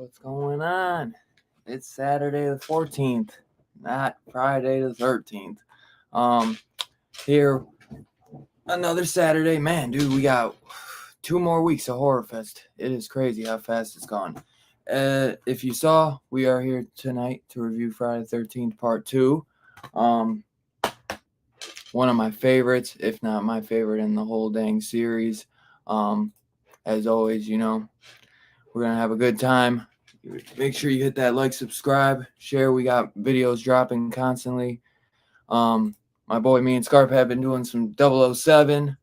What's going on? It's Saturday the 14th, not Friday the 13th. Here, another Saturday. Man, dude, we got 2 more weeks of Horror Fest. It is crazy how fast it's gone. If you saw, we are here tonight to review Friday the 13th Part 2. One of my favorites, if not my favorite in the whole dang series. As always, you know, we're going to have a good time. Make sure you hit that like, subscribe, share. We got videos dropping constantly. My boy, me and Scarp have been doing some 007.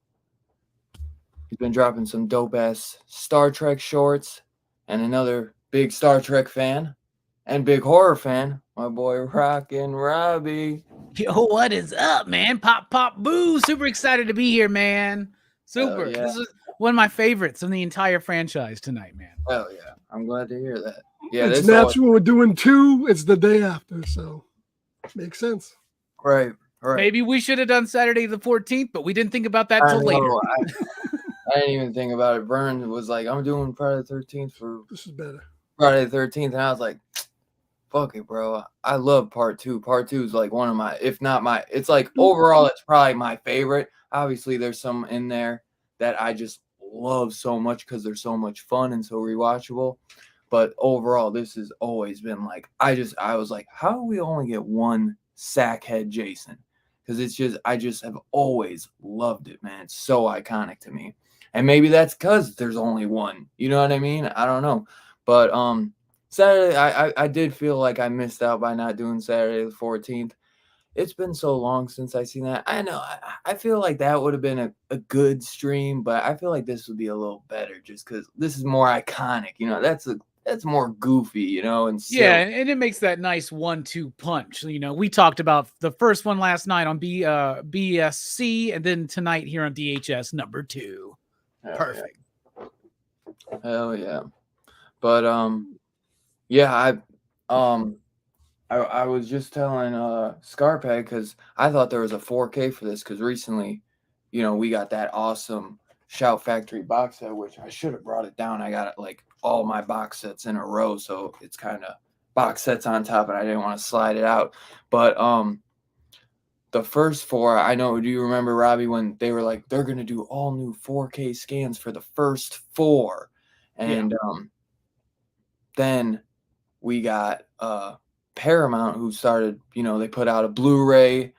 He's been dropping some dope-ass Star Trek shorts. And another big Star Trek fan and big horror fan, my boy Rockin' Robbie. Yo, what is up, man? Pop, pop, boo. Super excited to be here, man. Super. Yeah. This is one of my favorites in the entire franchise tonight, man. Hell yeah. I'm glad to hear that. Yeah, it's natural. We're doing 2. It's the day after, so makes sense. Right. Maybe we should have done Saturday the 14th, but we didn't think about that till later. I didn't even think about it. Vern was like, I'm doing Friday the 13th for this is better. Friday the 13th, and I was like, fuck it, bro. I love Part 2. Part 2 is like one of my, if not my, it's like overall, it's probably my favorite. Obviously, there's some in there that I just love so much because they're so much fun and so rewatchable. But overall, this has always been like, I was like, how do we only get one sackhead Jason? Because it's just, I just have always loved it, man. It's so iconic to me. And maybe that's because there's only one. You know what I mean? I don't know. But Saturday, I did feel like I missed out by not doing Saturday the 14th. It's been so long since I seen that. I know. I feel like that would have been a good stream, but I feel like this would be a little better just because this is more iconic. You know, that's more goofy, you know, and silly. Yeah, and it makes that nice 1-2 punch. You know, we talked about the first one last night on BSC, and then tonight here on DHS number 2. Perfect. Hell yeah. But yeah, I was just telling Scarpeg because I thought there was a 4K for this because recently, you know, we got that awesome Shout Factory box set, which I should have brought it down. I got like all my box sets in a row, so it's kind of box sets on top, and I didn't want to slide it out. But the first 4, I know. Do you remember, Robbie, when they were like they're gonna do all new 4K scans for the first 4, and then we got Paramount, who started. They put out a Blu-ray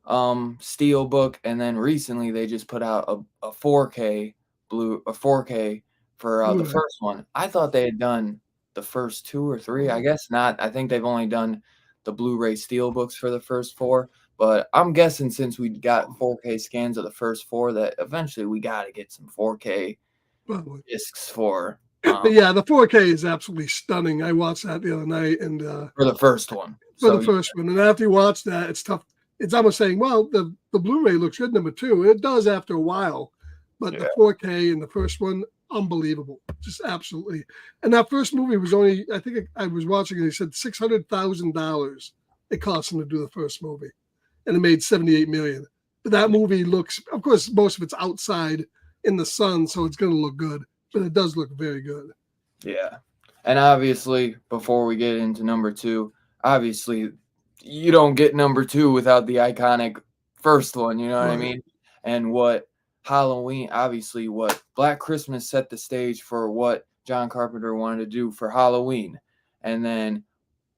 Steelbook, and then recently they just put out a 4K for the Blu-ray. first one. I thought they had done the first 2 or 3. I guess not. I think they've only done the Blu-ray Steelbooks for the first 4. But I'm guessing since we got 4K scans of the first 4, that eventually we got to get some 4K Probably. discs for. But yeah, the 4K is absolutely stunning. I watched that the other night, and For the first one. the first one, and after you watch that, it's tough. It's almost saying, well, the Blu-ray looks good, number 2. It does after a while, but the 4K in the first one, unbelievable, just absolutely. And that first movie was only, I think I was watching it. They said $600,000 it cost them to do the first movie, and it made $78 million. But that movie looks, of course, most of it's outside in the sun, so it's going to look good. But it does look very good. Yeah. And obviously, before we get into number 2, obviously, you don't get number 2 without the iconic first one, you know what I mean? And what Halloween, obviously, what Black Christmas set the stage for what John Carpenter wanted to do for Halloween. And then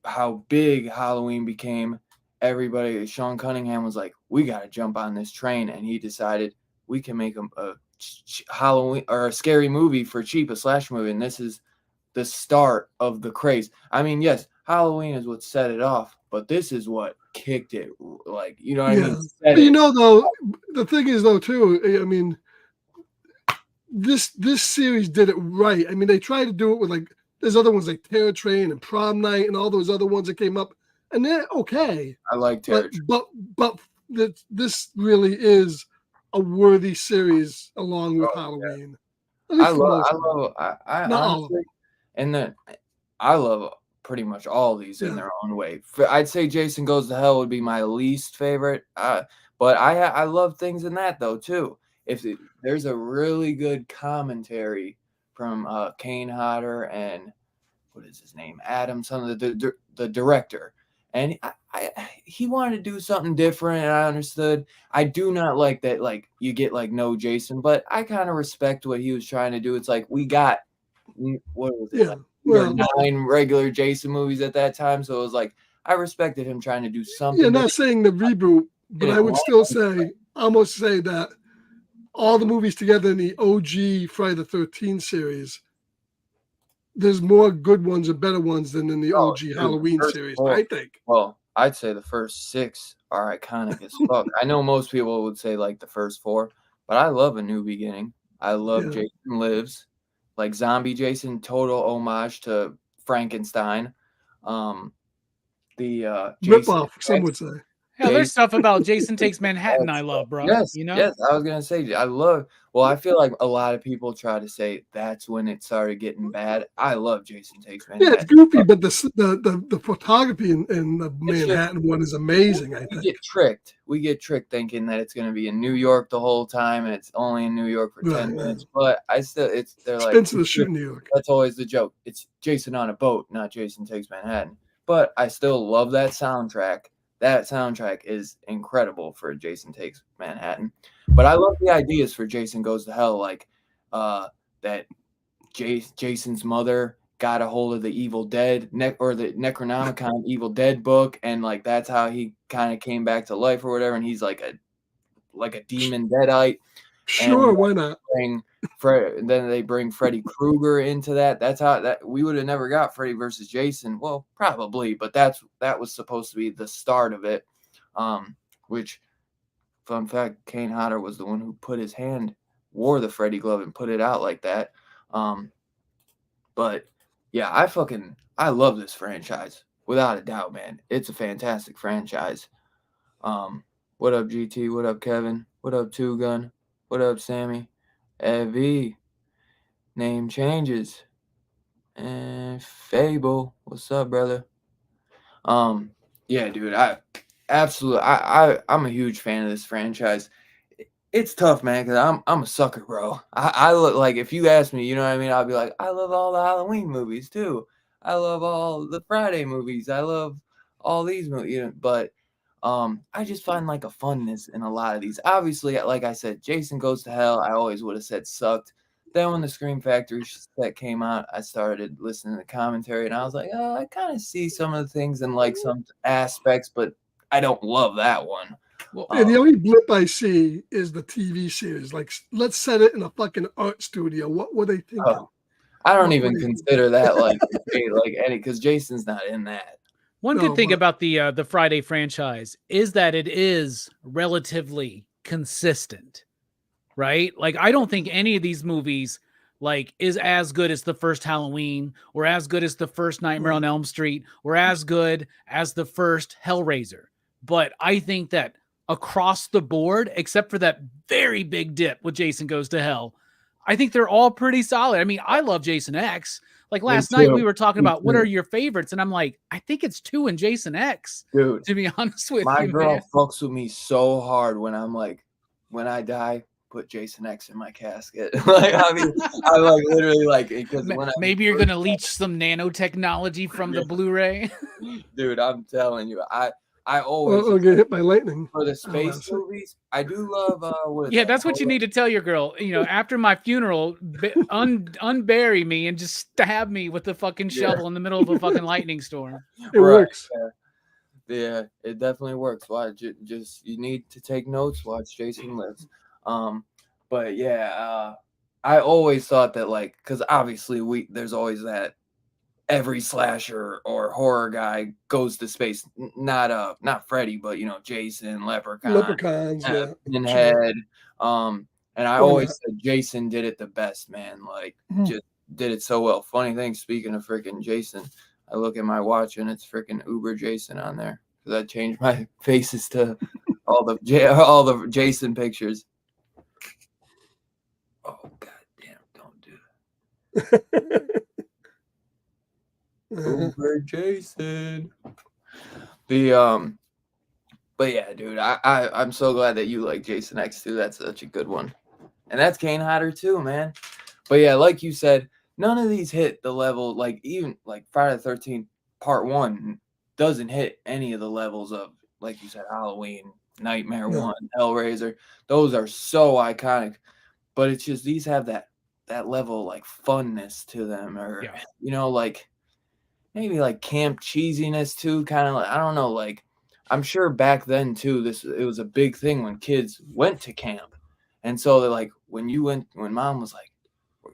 how big Halloween became, everybody, Sean Cunningham was like, we got to jump on this train. And he decided we can make a Halloween or a scary movie for cheap, a slash movie. And this is the start of the craze. I mean, yes, Halloween is what set it off, but this is what kicked it. Like, you know what I mean? But though, the thing is, though, too, I mean, this series did it right. I mean, they tried to do it with, like, there's other ones like Terror Train and Prom Night and all those other ones that came up, and they're okay. I like Terror Train. But this really is a worthy series along with Halloween. I honestly, and then I love pretty much all these in their own way. I'd say Jason Goes to Hell would be my least favorite, but I love things in that though too. There's a really good commentary from Kane Hodder and what is his name, Adam, son of the director, and he wanted to do something different, and I understood. I do not like that, like, you get like no Jason, but I kind of respect what he was trying to do. It's like we got, what was it? Like, 9 regular Jason movies at that time, so it was like I respected him trying to do something. Yeah, not saying the reboot, but I would still say, almost say that all the movies together in the OG Friday the 13th series, there's more good ones and better ones than in the OG Halloween series, I think. Well, I'd say the first 6 are iconic as fuck. I know most people would say like the first 4, but I love A New Beginning. I love Jason Lives. Like Zombie Jason, total homage to Frankenstein. The rip-off, some would say. Hell, there's stuff about Jason Takes Manhattan I love, bro. Yes, you know? yes. I was gonna say I feel like a lot of people try to say that's when it started getting bad. I love Jason Takes Manhattan. Yeah, it's goofy, but the photography in the Manhattan one is amazing. I think we get tricked thinking that it's gonna be in New York the whole time, and it's only in New York for 10 minutes. But they're like, expensive to shoot in New York. That's always the joke. It's Jason on a boat, not Jason Takes Manhattan. But I still love that soundtrack. That soundtrack is incredible for Jason Takes Manhattan. But I love the ideas for Jason Goes to Hell, like that Jason's mother got a hold of the Evil Dead or the Necronomicon Evil Dead book, and like that's how he kind of came back to life or whatever, and he's like a demon deadite. Sure, why not? Then they bring Freddy Krueger into that. That's how that we would have never got Freddy versus Jason. Well, probably, but that was supposed to be the start of it. Which, fun fact, Kane Hodder was the one who wore the Freddy glove and put it out like that. But yeah, I love this franchise without a doubt, man. It's a fantastic franchise. What up, GT? What up, Kevin? What up, Two Gun? What up, Sammy? Evie. Name changes. And Fable. What's up, brother? Yeah, dude. I'm a huge fan of this franchise. It's tough, man, because I'm a sucker, bro. I look like if you ask me, you know what I mean? I'll be like, I love all the Halloween movies too. I love all the Friday movies. I love all these movies, you know, but I just find like a funness in a lot of these. Obviously, like I said, Jason Goes to Hell, I always would have said sucked. Then when the Scream Factory set came out, I started listening to the commentary and I was like, oh, I kind of see some of the things and like some aspects, but I don't love that one. Well, Yeah, the only blip I see is the TV series. Like, let's set it in a fucking art studio. What were they thinking? Oh, I don't What even were they consider that like any because Jason's not in that. one No, good thing but- about the Friday franchise is that it is relatively consistent, right? Like I don't think any of these movies like is as good as the first Halloween or as good as the first Nightmare on Elm Street or as good as the first Hellraiser. But I think that across the board, except for that very big dip with Jason Goes to Hell, I think they're all pretty solid. I mean, I love Jason X. Like last night, we were talking Me about what too. are your favorites, and I'm like, I think it's 2 and Jason X. Dude, To be honest with my you, girl man. fucks with me so hard when I'm like, when I die, put Jason X in my casket. Like I mean, I like literally like because when Maybe you're gonna leech some nanotechnology from the Blu-ray. dude, I'm telling you, I always Or get hit by lightning. for the Oh, space that's it. movies. I do love what is Yeah, that? that's what you need to tell your girl. You know, after my funeral, unbury me and just stab me with the fucking Yeah. shovel in the middle of a fucking lightning storm. It Right, works. Yeah, it definitely works. Watch it. Just you need to take notes. Watch Jason Lives. But yeah, I always thought that like because obviously there's always that every slasher or horror guy goes to space. Not Freddy, but you know Jason, Leprechaun, Leprechauns, yeah. Pinhead. And I Oh, always yeah. said Jason did it the best, man. Like Mhm. just did it so well. Funny thing, speaking of freaking Jason, I look at my watch and it's freaking Uber Jason on there because I changed my faces to all the Jason pictures. Oh god damn! Don't do that. Uber Jason. But yeah, dude, I'm so glad that you like Jason X too. That's such a good one, and that's Kane Hodder too, man. But yeah, like you said, none of these hit the level. Like even like Friday the 13th Part 1 doesn't hit any of the levels of like you said Halloween, Nightmare No. 1, Hellraiser. Those are so iconic, but it's just these have that level of, like funness to them, or Yeah. you know, like maybe like camp cheesiness too. Kind of like I don't know, like. I'm sure back then too, it was a big thing when kids went to camp. And so they're like, when mom was like,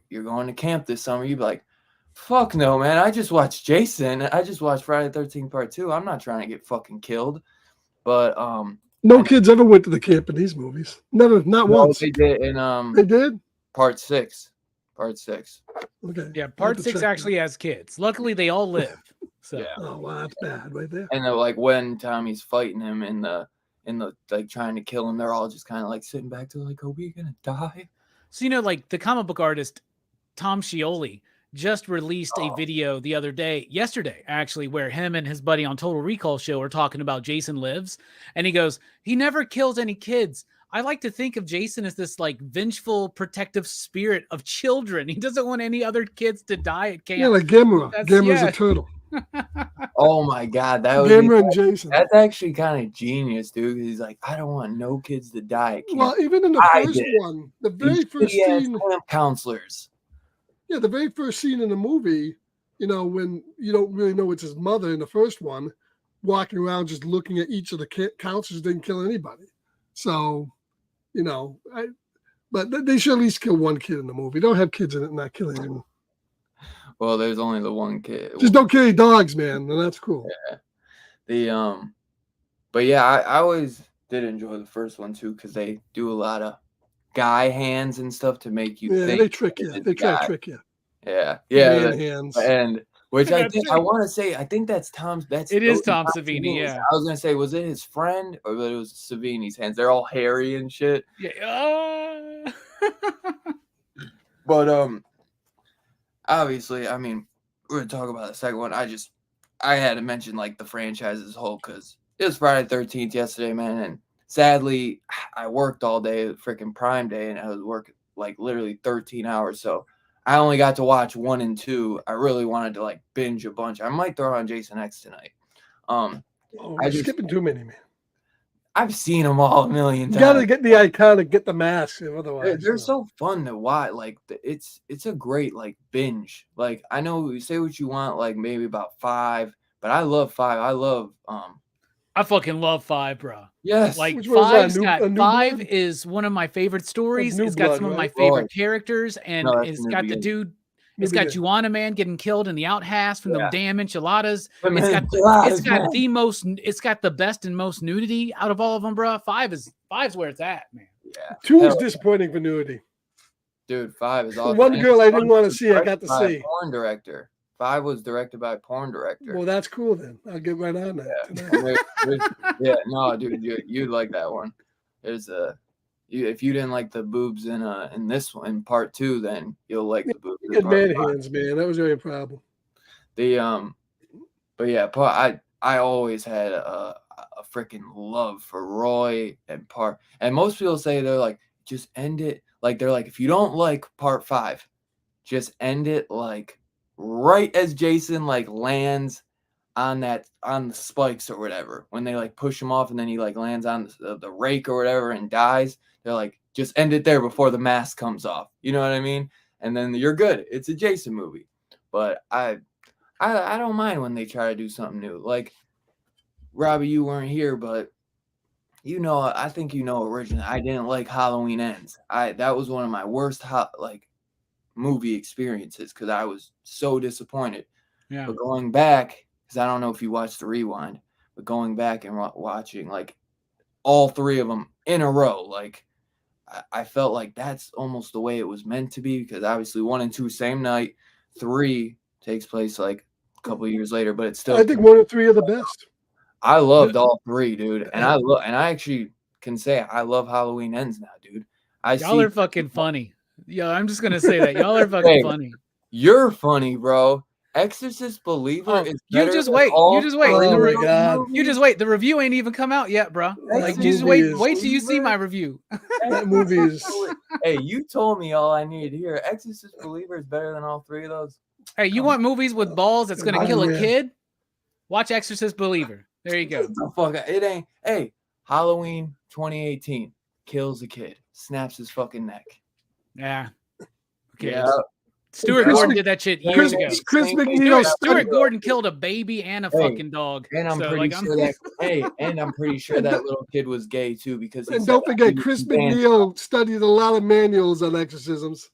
you're going to camp this summer, you'd be like, fuck no, man. I just watched Jason. I just watched Friday the 13th Part 2. I'm not trying to get fucking killed. But no kids ever went to the camp in these movies. Never, not once. They did in They did? Part 6. Part 6. Okay. Yeah, I'll have Part to 6 check actually has kids. Luckily, they all live. So Yeah. that. Oh, wow, that's bad right there. And like when Tommy's fighting him in the like trying to kill him, they're all just kind of like sitting back to like, are we gonna die? So, you know, like the comic book artist Tom Scioli just released a video yesterday, actually, where him and his buddy on Total Recall show are talking about Jason Lives. And he goes, he never kills any kids. I like to think of Jason as this like vengeful, protective spirit of children. He doesn't want any other kids to die at camp. Yeah, like Gamera. That's- Gamera's yeah. a turtle. Oh my god, that would Gamera and Jason. that's actually kind of genius, dude. 'Cause he's like, I don't want no kids to die at camp. Well, even in the I first did. one, the very These first shitty-ass scene, camp counselors. yeah, the very first scene in the movie, you know, when you don't really know it's his mother in the first one, walking around just looking at each of the counselors, didn't kill anybody. So, you know, but they should at least kill one kid in the movie. Don't have kids in it and not killing them. Well, there's only the one kid. Just don't kill any dogs, man, and that's cool. But yeah, I always did enjoy the first one too because they do a lot of guy hands and stuff to make you Yeah, think. they trick you. it's a They try guy. to trick you. Yeah, Man hands. and which I That's think I want to say I think that's Tom's. It is Tom Savini, yeah. I was gonna say was it his friend or it was Savini's hands? They're all hairy and shit. Yeah. But obviously, I mean, we're gonna talk about the second one. I had to mention like the franchise as a whole because it was Friday the 13th yesterday, man, and sadly, I worked all day, freaking Prime Day, and I was working like literally 13 hours. So I only got to watch 1 and 2. I really wanted to like binge a bunch. I might throw on Jason X tonight. Oh, I you're just skipping too many, man. I've seen them all a million You times. gotta get the iconic, get the mask, otherwise They're so fun to watch. Like it's a great like binge. Like I know you say what you want, like maybe about 5, but I love 5. I love I fucking love 5, bro. yes. Like Which one is that? 5's got A New 5 Blood? is one of my favorite stories. New It's got Blood, some of my right? favorite Right. characters, and No, that's it's the New got the Beginning. dude. It's got Juana Man getting killed in the outhouse from Yeah. them damn enchiladas. Them It's got enchiladas, man. the most. It's got the best and most nudity out of all of them, bro. 5's where it's at, man. Yeah. 2 is Hell, disappointing for nudity. dude, 5 is The awesome. one And girl it's I didn't fun want to to see, I got direct to by a see. porn director. 5 was directed by a porn director. Well, that's cool then. I'll get right on that. Yeah. tonight. And yeah, no, dude, you'd like that one. There's if you didn't like the boobs in this one, in part 2, then you'll like the boobs. Good man hands, man. That was really a problem. But yeah, I always had a freaking love for Roy and Part. And most people say they're like, just end it. Like they're like, if you don't like part 5, just end it like right as Jason like lands on the spikes or whatever. When they like push him off and then he like lands on the rake or whatever and dies. They're like, just end it there before the mask comes off. You know what I mean? And then you're good. It's a Jason movie. But I don't mind when they try to do something new. Like Robbie, you weren't here, but I think originally I didn't like Halloween Ends. That was one of my worst movie experiences because I was so disappointed. Yeah. But going back, because I don't know if you watched the rewind, but going back and watching like all 3 of them in a row, like I felt like that's almost the way it was meant to be, because obviously 1 and 2 same night, 3 takes place like a couple of years later, but it's still. I think 1 and 3 are the best. I loved all 3, dude, and I actually can say I love Halloween Ends now, dude. Y'all are fucking funny. Yo, I'm just gonna say that y'all are fucking funny. You're funny, bro. Exorcist Believer is better. You just wait. all You just wait. Oh The my re- God. You just wait. The review ain't even come out yet, bro. Like, That you just movie wait is- till you see my review. That movie is. Hey, you told me all I needed to hear. Exorcist Believer is better than all 3 of those. Hey, you want movies with balls that's gonna kill a Yeah. kid? Watch Exorcist Believer. There you go. The fuck, it ain't. Hey, Halloween 2018 kills a kid, snaps his fucking neck. Yeah. Okay. Yeah. Stuart Yeah. Gordon did that shit years ago. Chris Stuart McNeil. Stuart Gordon killed a baby and a Hey, fucking dog. And I'm So, pretty like, sure that. And I'm pretty sure that little kid was gay too, because he And said don't that forget, he was Chris banned. McNeil studied a lot of manuals on exorcisms.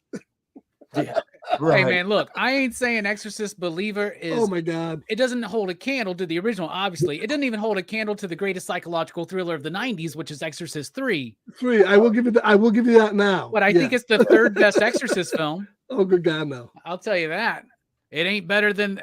Yeah, Hey right. man, look, I ain't saying Exorcist Believer is. Oh my God. It doesn't hold a candle to the original, obviously. It doesn't even hold a candle to the greatest psychological thriller of the 90s, which is Exorcist 3. 3. I will give you that now. But I think it's the third best Exorcist film. Oh, good God, no. I'll tell you that. It ain't better than,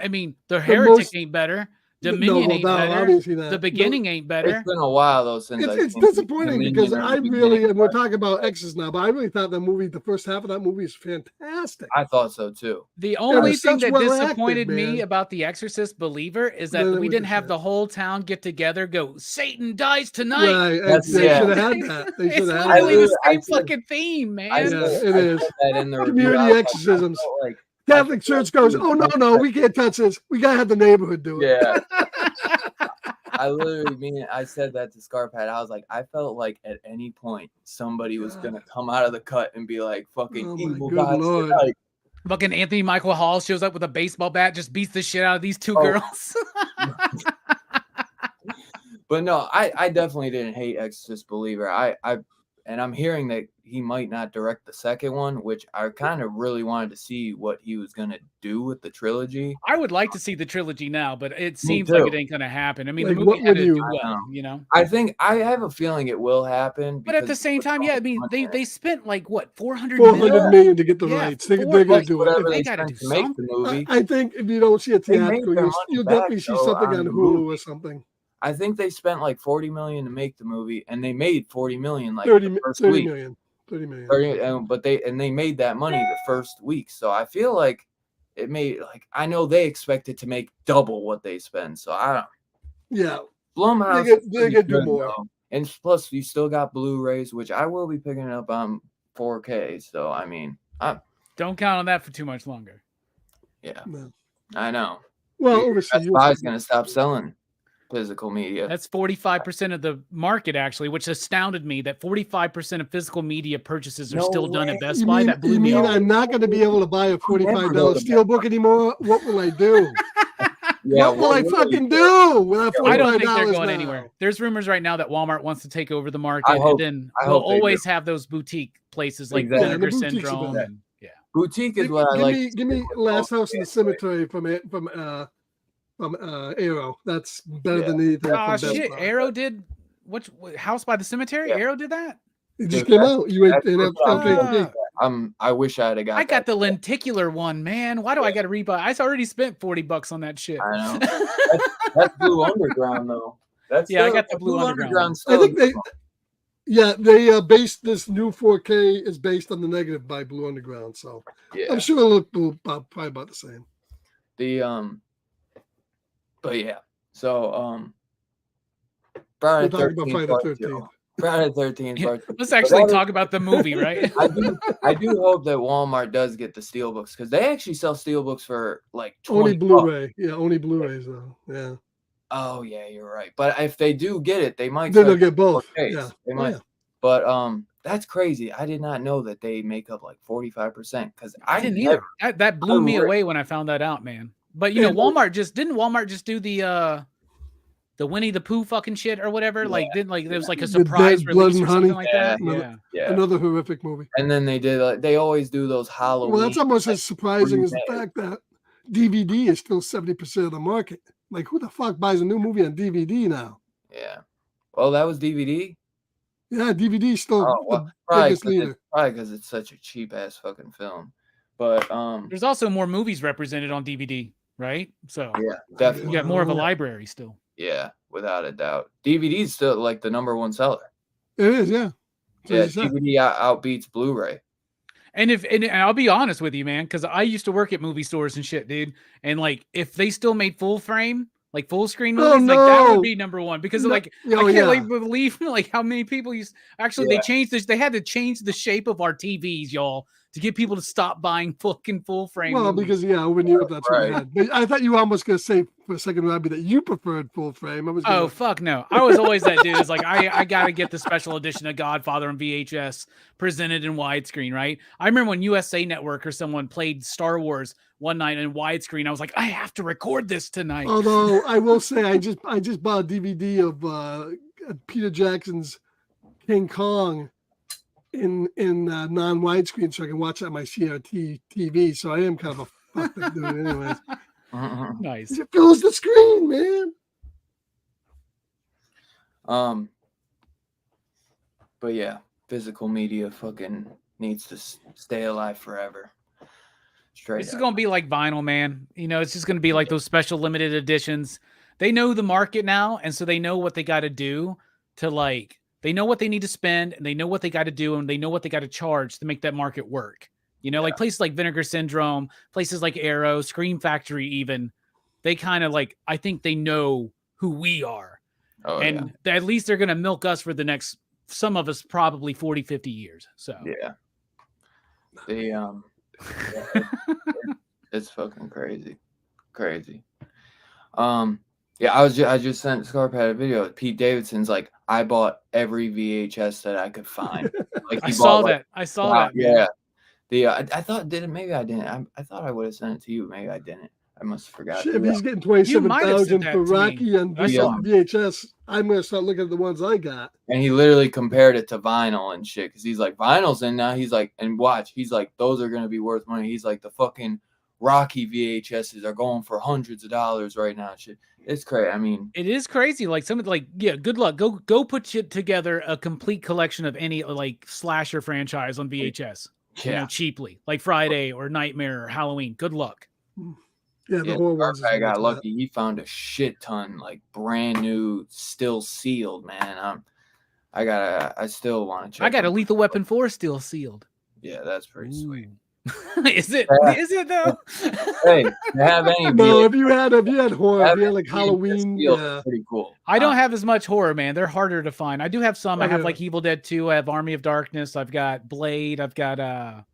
The Heretic ain't better. Dominion ain't better. obviously not. The Beginning ain't better. It's been a while though since It's seen disappointing Dominion because or I The really, Beginning, and we're but talking about Exorcist now, but I really thought the first half of that movie is fantastic. I thought so too. The only was thing such that well acted, disappointed me man. about The Exorcist Believer is Then that it we was didn't just have that. the whole town get together, go, Satan dies tonight. Right. That's- They yeah. should have had that. They It's should have had literally that. the I same said- fucking theme, I man. Yeah, said- it I is. said that in the review. Community I was like, exorcisms. I felt like- Catholic Church goes, oh, no, we can't touch this. We got to have the neighborhood do it. Yeah. I said that to Scarpat. I was like, I felt like at any point somebody was gonna come out of the cut and be like, "Fucking Oh my evil good gods Lord. tonight." Fucking Anthony Michael Hall shows up with a baseball bat, just beats the shit out of these two Oh. girls. But no, I definitely didn't hate Exorcist Believer. And I'm hearing that he might not direct the second one, which I kind of really wanted to see what he was gonna do with the trilogy. I would like to see the trilogy now, but it seems too. like it ain't gonna happen. I mean, Like, the what movie had would to you- do I well, know. you know. I have a feeling it will happen. But at the because same time, yeah, I mean, money in it. they spent like what 400 400 million. million to get the Yeah, rights. They're four- going to like, do whatever it. They they gotta spent do to make something. the movie. I think if you don't see it They made theatrical, their you'll money definitely back, see though, something on on the Hulu movie. or something. I think they spent like 40 million to make the movie, and they made 40 million like 30, the first 30 week. million. 30 million. 30, but they made that money the first week. So I feel like it made I know they expected to make double what they spend. So I don't. Yeah. Blumhouse They is could pretty do good, more. though. And plus, you still got Blu-rays, which I will be picking up on 4K. So I mean, Don't count on that for too much longer. yeah, No. I know. Well, Best overseas, Buy's gonna stop selling physical media. That's 45% of the market, actually, which astounded me that 45% of physical media purchases are No still done way. at Best you Buy. mean, That blew you me mean away. I'm not going to be able to buy a never $45 go to steelbook anymore? What will I do? Yeah, what will I will fucking you do with that $45 I don't think they're going now? anywhere. There's rumors right now that Walmart wants to take over the market, I hope- and then I we'll hope they do. always have those boutique places like Exactly. Yeah, and the Vinegar boutiques are Syndrome. better. And, yeah. Boutique is Give, what I give like. me, to give see me with Last most House in the anyway. Cemetery from Arrow. That's better than anything Oh, from Best shit. Buy. Arrow did House by the Cemetery? Yeah. Arrow did that? It just Dude, came out. You went that's in what I'm FKT. I wish I'd have got. I got that. the lenticular one, man. Why do I got to rebuy? I already spent $40 on that shit. I know. That's Blue Underground though. That's Yeah, I still- got the Blue Underground. I Still think they based this new 4K is based on the negative by Blue Underground, so yeah. I'm sure it'll look probably about the same. But yeah. So Friday We'll talk about 13th. Friday part the 13th. two. Friday 13th. part two. Let's actually that is- talk about the movie, right? I do hope that Walmart does get the steelbooks because they actually sell steelbooks for like 20 Only bucks. Blu-ray. Yeah, only Blu-rays though. Yeah. Oh yeah, you're right. But if they do get it, they might. Then they'll charge get both. 4Ks. Yeah. They Oh, might. yeah. But that's crazy. I did not know that they make up like 45% because I didn't either. That blew me away when I found that out, man. But you know, Walmart just do the Winnie the Pooh fucking shit or whatever. Yeah. Like there was like a The surprise Dead Blood release or and something Honey. like that. Yeah. Yeah. Another horrific movie. And then they did. They always do those Halloween. Well, that's almost as surprising as the remake. fact that DVD is still 70% of the market. Like, who the fuck buys a new movie on DVD now? Yeah. Well, that was DVD. Yeah, DVD is still Oh, well, the biggest leader. probably because it's such a cheap ass fucking film. But There's also more movies represented on DVD, right? So yeah, you definitely. got more of a library still. Yeah, without a doubt. DVD is still like the number one seller. It is, yeah. That's what Yeah, you said. DVD outbeats Blu-ray. And I'll be honest with you, man, because I used to work at movie stores and shit, dude. And like, if they still made full frame, like full screen Oh, movies, like that no. would be number one. Because No. like, Oh, I yeah. can't believe like how many people actually they changed this. They had to change the shape of our TVs, y'all, to get people to stop buying fucking full frame. Well, movies. because over in Europe, that's what Right. we had. But I thought you were almost going to say for a second, Robbie, that you preferred full frame. I was gonna, Oh fuck no! I was always that dude. It's like I gotta get the special edition of Godfather on VHS presented in widescreen, right? I remember when USA Network or someone played Star Wars one night in widescreen. I was like, I have to record this tonight. Although I will say, I just bought a DVD of Peter Jackson's King Kong in non widescreen, so I can watch it on my CRT TV. So I am kind of a fucked up dude, anyways. Nice. It fills the screen, man. But yeah, physical media fucking needs to stay alive forever. Straight This is up. gonna be like vinyl, man. You know, it's just gonna be like those special limited editions. They know the market now, and so they know what they got to do to like. They know what they need to spend, and they know what they got to do, and they know what they got to charge to make that market work. You know, like places like Vinegar Syndrome, places like Arrow, Scream Factory, even they kind of like. I think they know who we are, Oh, and at least they're gonna milk us for the next. Some of us probably 40, 50 years. So yeah. It's fucking crazy. Yeah, I just sent Scarpet a video. Pete Davidson's like, I bought every VHS that I could find. Like I saw that. I saw that. Yeah. I thought maybe I didn't. I thought I would have sent it to you. Maybe I didn't. I must have forgot. Shit, if he's getting You might have sent 27,000 that for to me. Rocky on I saw VHS, I'm gonna start looking at the ones I got. And he literally compared it to vinyl and shit. Cause he's like, vinyl's in now. He's like, and watch, he's like, those are gonna be worth money. He's like, the fucking Rocky VHSs are going for hundreds of dollars right now. Shit. It's crazy. I mean, It is crazy. Like good luck. Go put together a complete collection of any like slasher franchise on VHS. You know, cheaply, like Friday or Nightmare or Halloween. Good luck. Yeah, the horror ones. I got lucky. He found a shit ton, like brand new, still sealed, man. I still want to check. I got a them. Lethal Weapon 4 still sealed. Yeah, that's pretty sweet. Is it? Yeah. Is it though? Hey, to have any No, VH if you had horror, if you had like VHS Halloween, feels yeah. pretty cool. I don't have as much horror, man. They're harder to find. I do have some. I have Okay. like Evil Dead 2. I have Army of Darkness. I've got Blade. I've got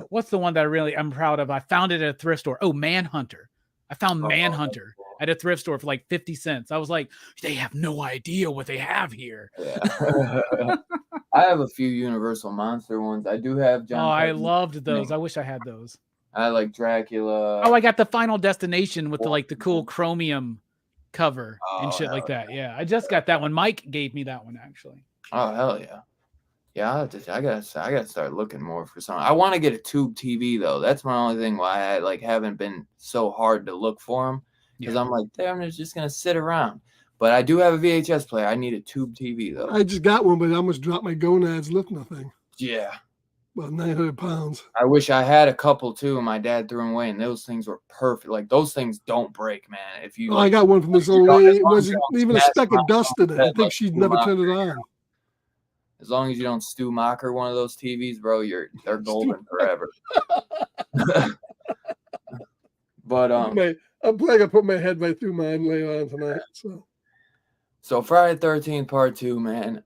what's the one that I'm proud of? I found it at a thrift store. Oh, Manhunter. I found Manhunter at a thrift store for like 50 cents. I was like, they have no idea what they have here. Yeah. I have a few Universal Monster ones. I do have John. Oh, I Carpenter's loved those. thing. I wish I had those. I like Dracula. Oh, I got the Final Destination with the cool chromium cover and shit like that. Yeah, I just got that one. Mike gave me that one actually. Oh hell yeah. Yeah, I gotta start looking more for something. I want to get a tube TV though. That's my only thing why I like haven't been so hard to look for them, because I'm like, damn, I'm just gonna sit around. But I do have a VHS player. I need a tube TV though. I just got one, but I almost dropped my gonads lifting the thing. Yeah. About 900 pounds. I wish I had a couple too, and my dad threw them away, and those things were perfect. Like those things don't break, man. If you, I got one from this old lady. It wasn't even a speck of dust in it. I think she'd never turned it on. As long as you don't Stu Mocker one of those TVs, bro, they're golden forever. But I'm probably gonna put my head right through mine later on tonight. So Friday the 13th Part 2, man.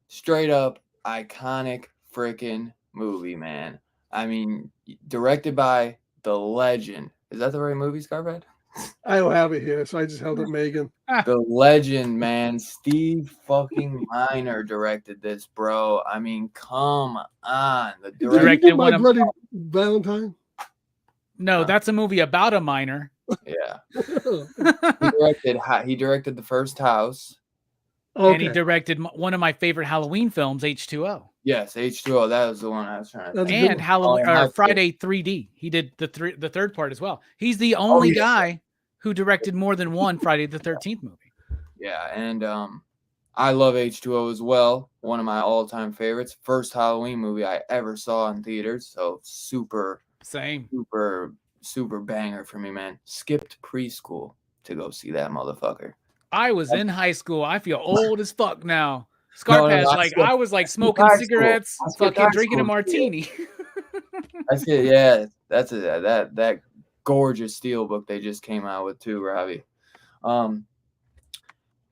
Straight up iconic freaking movie, man. I mean, directed by the legend. Is that the right movie, Scarphead? I don't have it here, so I just held up Megan. The legend, man. Steve fucking Miner directed this, bro. I mean, come on. The directed My Bloody Valentine. No, that's a movie about a miner. Yeah. He directed the first House. Okay. And he directed one of my favorite Halloween films, H2O. Yes, H2O. That was the one I was trying to think. And Halloween or Friday 3D. He did the third part as well. He's the only guy who directed more than one Friday the 13th movie. Yeah, and I love H2O as well. One of my all-time favorites. First Halloween movie I ever saw in theaters. So super banger for me, man. Skipped preschool to go see that motherfucker. I was in high school. I feel old as fuck now. Scarpass, I was like smoking cigarettes, fucking drinking a martini. That's it. Yeah, that's it. That gorgeous steelbook they just came out with too, Robbie.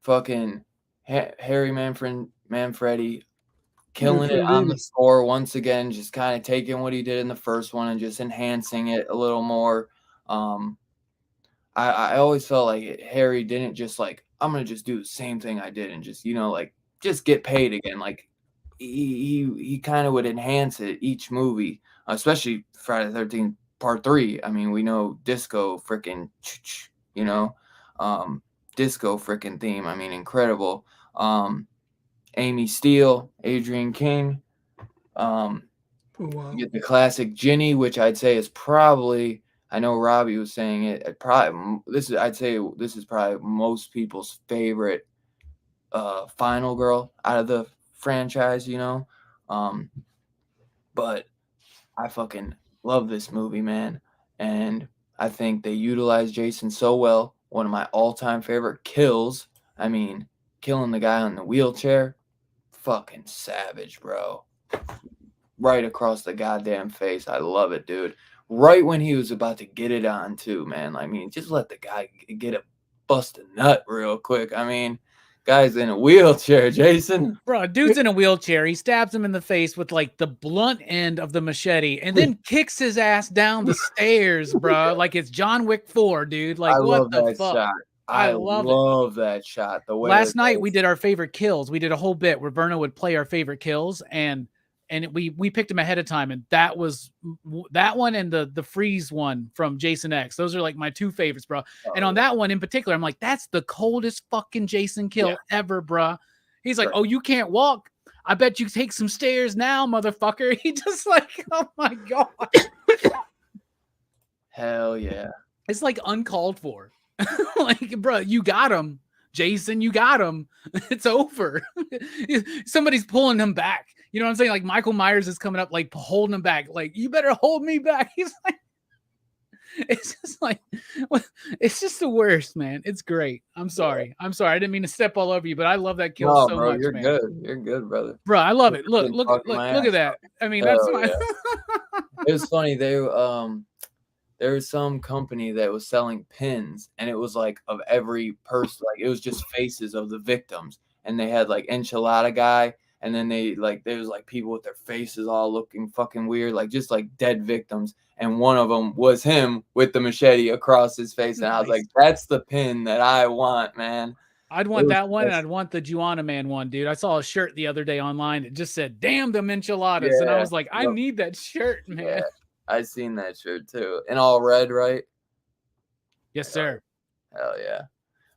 Fucking Harry Manfredi killing it on the score once again, just kind of taking what he did in the first one and just enhancing it a little more. I always felt like Harry didn't just like, I'm gonna just do the same thing I did and just, like just get paid again. Like he kind of would enhance it each movie, especially Friday the 13th Part 3. I mean, we know disco freaking, disco freaking theme. I mean, incredible. Amy Steele, Adrian King. You get the classic Ginny, which I'd say is probably, I know Robbie was saying it. I'd say this is probably most people's favorite final girl out of the franchise, But I fucking love this movie, man. And I think they utilized Jason so well. One of my all-time favorite kills. I mean, killing the guy on the wheelchair. Fucking savage, bro. Right across the goddamn face. I love it, dude. Right when he was about to get it on too, man. I mean, just let the guy get a bust a nut real quick. I mean, guy's in a wheelchair, Jason. Bro, dude's in a wheelchair. He stabs him in the face with like the blunt end of the machete and then kicks his ass down the stairs, bro. Like it's John Wick 4, dude. Like, what the fuck? Shot. I love that shot. The way last night we did our favorite kills. We did a whole bit where Verno would play our favorite kills, and we picked them ahead of time, and that was that one and the freeze one from Jason X. Those are like my two favorites, bro. And on that one in particular, I'm like, that's the coldest fucking Jason kill ever, bro. He's like, oh, you can't walk? I bet you take some stairs now, motherfucker. He just like, oh my god. Hell yeah. It's like uncalled for. Like, bro, you got him. Jason, you got him. It's over. Somebody's pulling him back. You know what I'm saying? Like Michael Myers is coming up, like holding him back. Like, you better hold me back. He's like, It's just like, it's just the worst, man. It's great. I'm sorry. I didn't mean to step all over you, but I love that kill No, so bro, much, you're man. good. You're good, brother. Bro, I love it. Look, Been look, fucking look, my look at ass that. off. I mean, that's Hell my. yeah. It was funny. There was some company that was selling pins, and it was like of every person, like it was just faces of the victims, and they had like enchilada guy, and then there was like people with their faces all looking fucking weird, like just like dead victims, and one of them was him with the machete across his face, and I was Nice. like, that's the pin that I want, man. I'd want that one, and I'd want the Juana Man one, dude. I saw a shirt the other day online. It just said, "Damn them enchiladas," and I Yeah, was like, I yep. need that shirt, man. Yeah, I seen that shirt too, in all red, right? Yes, sir. Hell yeah.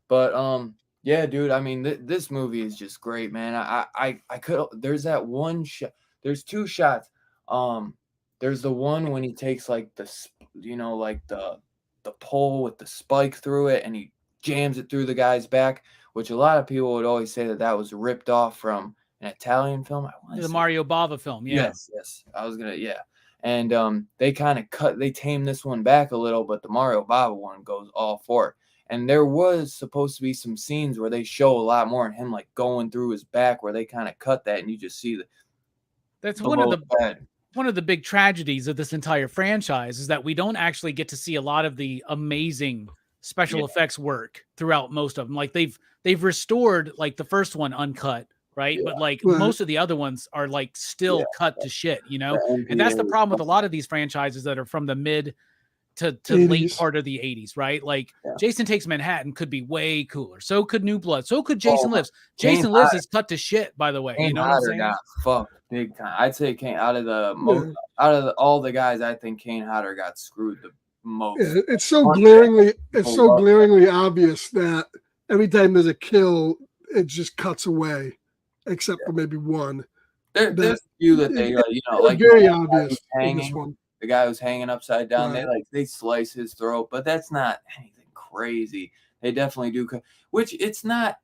But yeah, dude, I mean this movie is just great, man. I could there's that one shot. There's two shots. There's the one when he takes like like the pole with the spike through it, and he jams it through the guy's back, which a lot of people would always say that was ripped off from an Italian film. I want to The say Mario Bava film. Yeah. yes. I was gonna, yeah. And they kind of they tamed this one back a little, but the Mario Bava one goes all for it. And there was supposed to be some scenes where they show a lot more in him like going through his back, where they kind of cut that and you just see That's below the bed. one of the big tragedies of this entire franchise is that we don't actually get to see a lot of the amazing special effects work throughout most of them. Like they've restored like the first one uncut, right? But like most of the other ones are like still cut to shit, you know? And that's the problem with a lot of these franchises that are from the mid to late part of the 80s, right? Like Jason Takes Manhattan could be way cooler. So could New Blood. So could Jason Lives. Jason Lives is cut to shit, by the way. Kane you know what I'm Hodder saying? got fucked big time. I'd say Kane out of all the guys, I think Kane Hodder got screwed the most. Yeah, it's so glaringly obvious that every time there's a kill, it just cuts away, except for maybe one. There's a few that they like very obvious in this one. The guy who's hanging upside down, they slice his throat, but that's not anything crazy. They definitely do, which it's not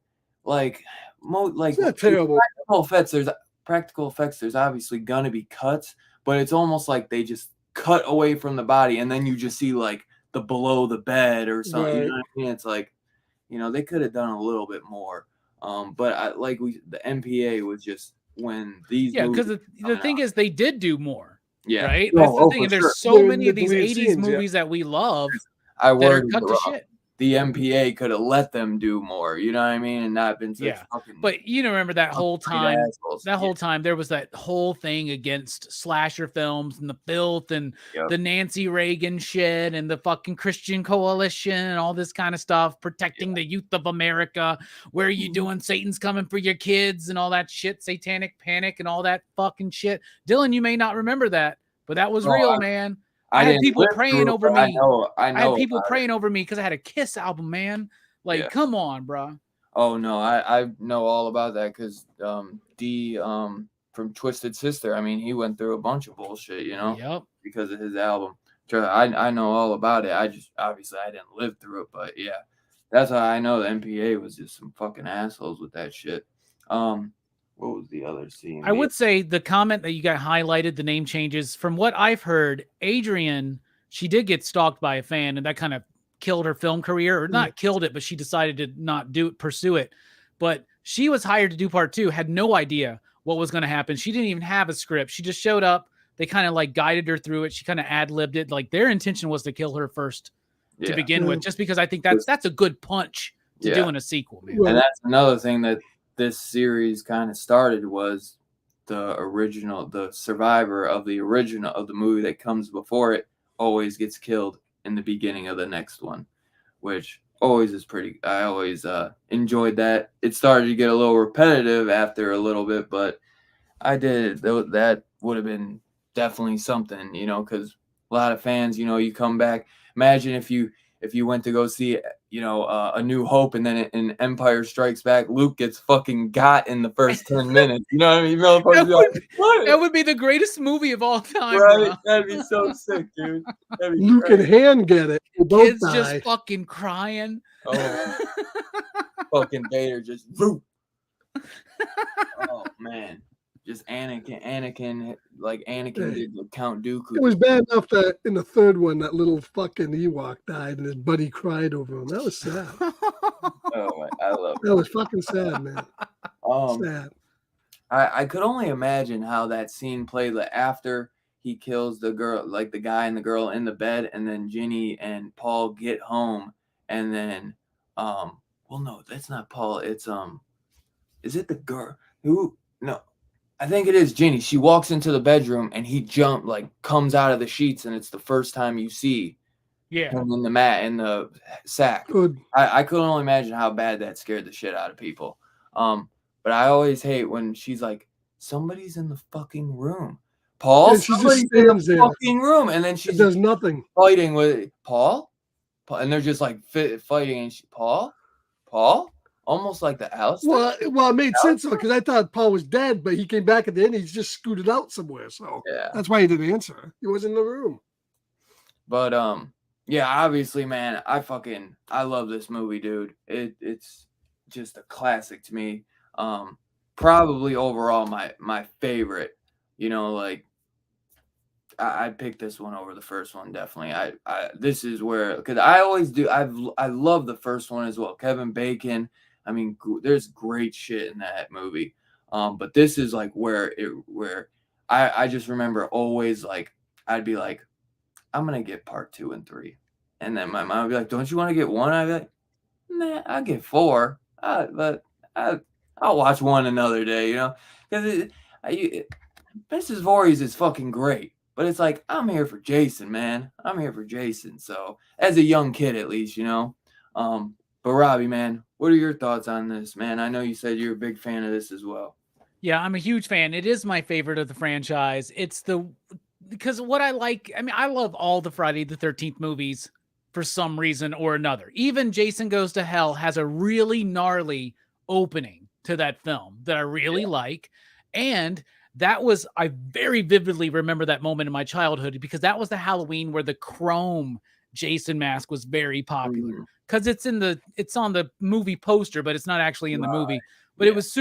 like it's not terrible. Practical effects. There's obviously gonna be cuts, but it's almost like they just cut away from the body, and then you just see like the below the bed or something. You know what I mean? It's like, they could have done a little bit more. But the MPA was just when these because the thing is they did do more. Yeah. Right? That's the thing. And there's so many of these 80s movies that we love that are cut to shit. The MPA could have let them do more, you know what I mean? And not been such fucking. But remember that whole time, there was that whole thing against slasher films and the filth and the Nancy Reagan shit and the fucking Christian Coalition and all this kind of stuff, protecting the youth of America. Where are you doing? Satan's coming for your kids and all that shit, satanic panic and all that fucking shit. Dylan, you may not remember that, but that was real, man. I had people praying over me. I had people praying over me because I had a Kiss album, man. Like, come on, bro. Oh no, I know all about that because D from Twisted Sister. I mean, he went through a bunch of bullshit, because of his album. I know all about it. I just obviously I didn't live through it, but yeah, that's how I know the MPA was just some fucking assholes with that shit. What was the other scene? I would say the comment that you got highlighted, the name changes. From what I've heard, Adrian, she did get stalked by a fan, and that kind of killed her film career, or not killed it, but she decided to not pursue it. But she was hired to do part 2, had no idea what was going to happen. She didn't even have a script. She just showed up. They kind of like guided her through it. She kind of ad-libbed it. Like their intention was to kill her first to begin with, just because I think that's a good punch to doing a sequel, man. And that's another thing that this series kind of started was the survivor of the original of the movie that comes before it always gets killed in the beginning of the next one, which always is pretty. I always enjoyed that. It started to get a little repetitive after a little bit, but I did. That would have been definitely something, because a lot of fans, you come back. Imagine if you went to go see, A New Hope, and then in Empire Strikes Back, Luke gets fucking got in the first 10 minutes. You know what I mean? That would be the greatest movie of all time. Right? Bro. That'd be so sick, dude. Luke and Han get it. Kids just fucking crying. Oh, fucking Vader just. Oh man, just Anakin, like Anakin Hey, did with Count Dooku. it was bad enough that in the third one, that little fucking Ewok died and his buddy cried over him. That was sad. Oh I love That was fucking sad, man. Sad. I could only imagine how that scene played like after he kills the girl, like the guy and the girl in the bed, and then Ginny and Paul get home, and then well no, that's not Paul, it's is it the girl who no, I think it is Ginny. She walks into the bedroom and he comes out of the sheets, and it's the first time you see him in the mat in the sack. Good. I could only imagine how bad that scared the shit out of people. But I always hate when she's like, somebody's in the fucking room. Paul, And she just somebody's in the stands there. fucking room. And then She she's does nothing. fighting with Paul. And they're just like fighting. And Paul, almost like the Alice. Well, it made sense though, because I thought Paul was dead, but he came back at the end. He's just scooted out somewhere. So Yeah. that's why he didn't answer. He was in the room. But yeah, obviously, man, I love this movie, dude. It's just a classic to me. Probably overall my favorite. You know, like I picked this one over the first one, definitely. This is where, because I always do. I love the first one as well. Kevin Bacon. I mean, there's great shit in that movie. But this is like where I just remember always like I'd be like, I'm gonna get part 2 and 3, and then my mom would be like, don't you want to get 1? I'd be like, nah, I'll get 4. But I'll watch 1 another day, you know, because Mrs. Voorhees is fucking great. But it's like, I'm here for Jason, man. I'm here for Jason. So as a young kid, at least, you know. But Robbie, man, what are your thoughts on this, man? I know you said you're a big fan of this as well. Yeah, I'm a huge fan. It is my favorite of the franchise. Because what I like, I mean, I love all the Friday the 13th movies for some reason or another. Even Jason Goes to Hell has a really gnarly opening to that film that I really like. And I very vividly remember that moment in my childhood because that was the Halloween where the chrome Jason mask was very popular because it's on the movie poster, but it's not actually in the movie. But it was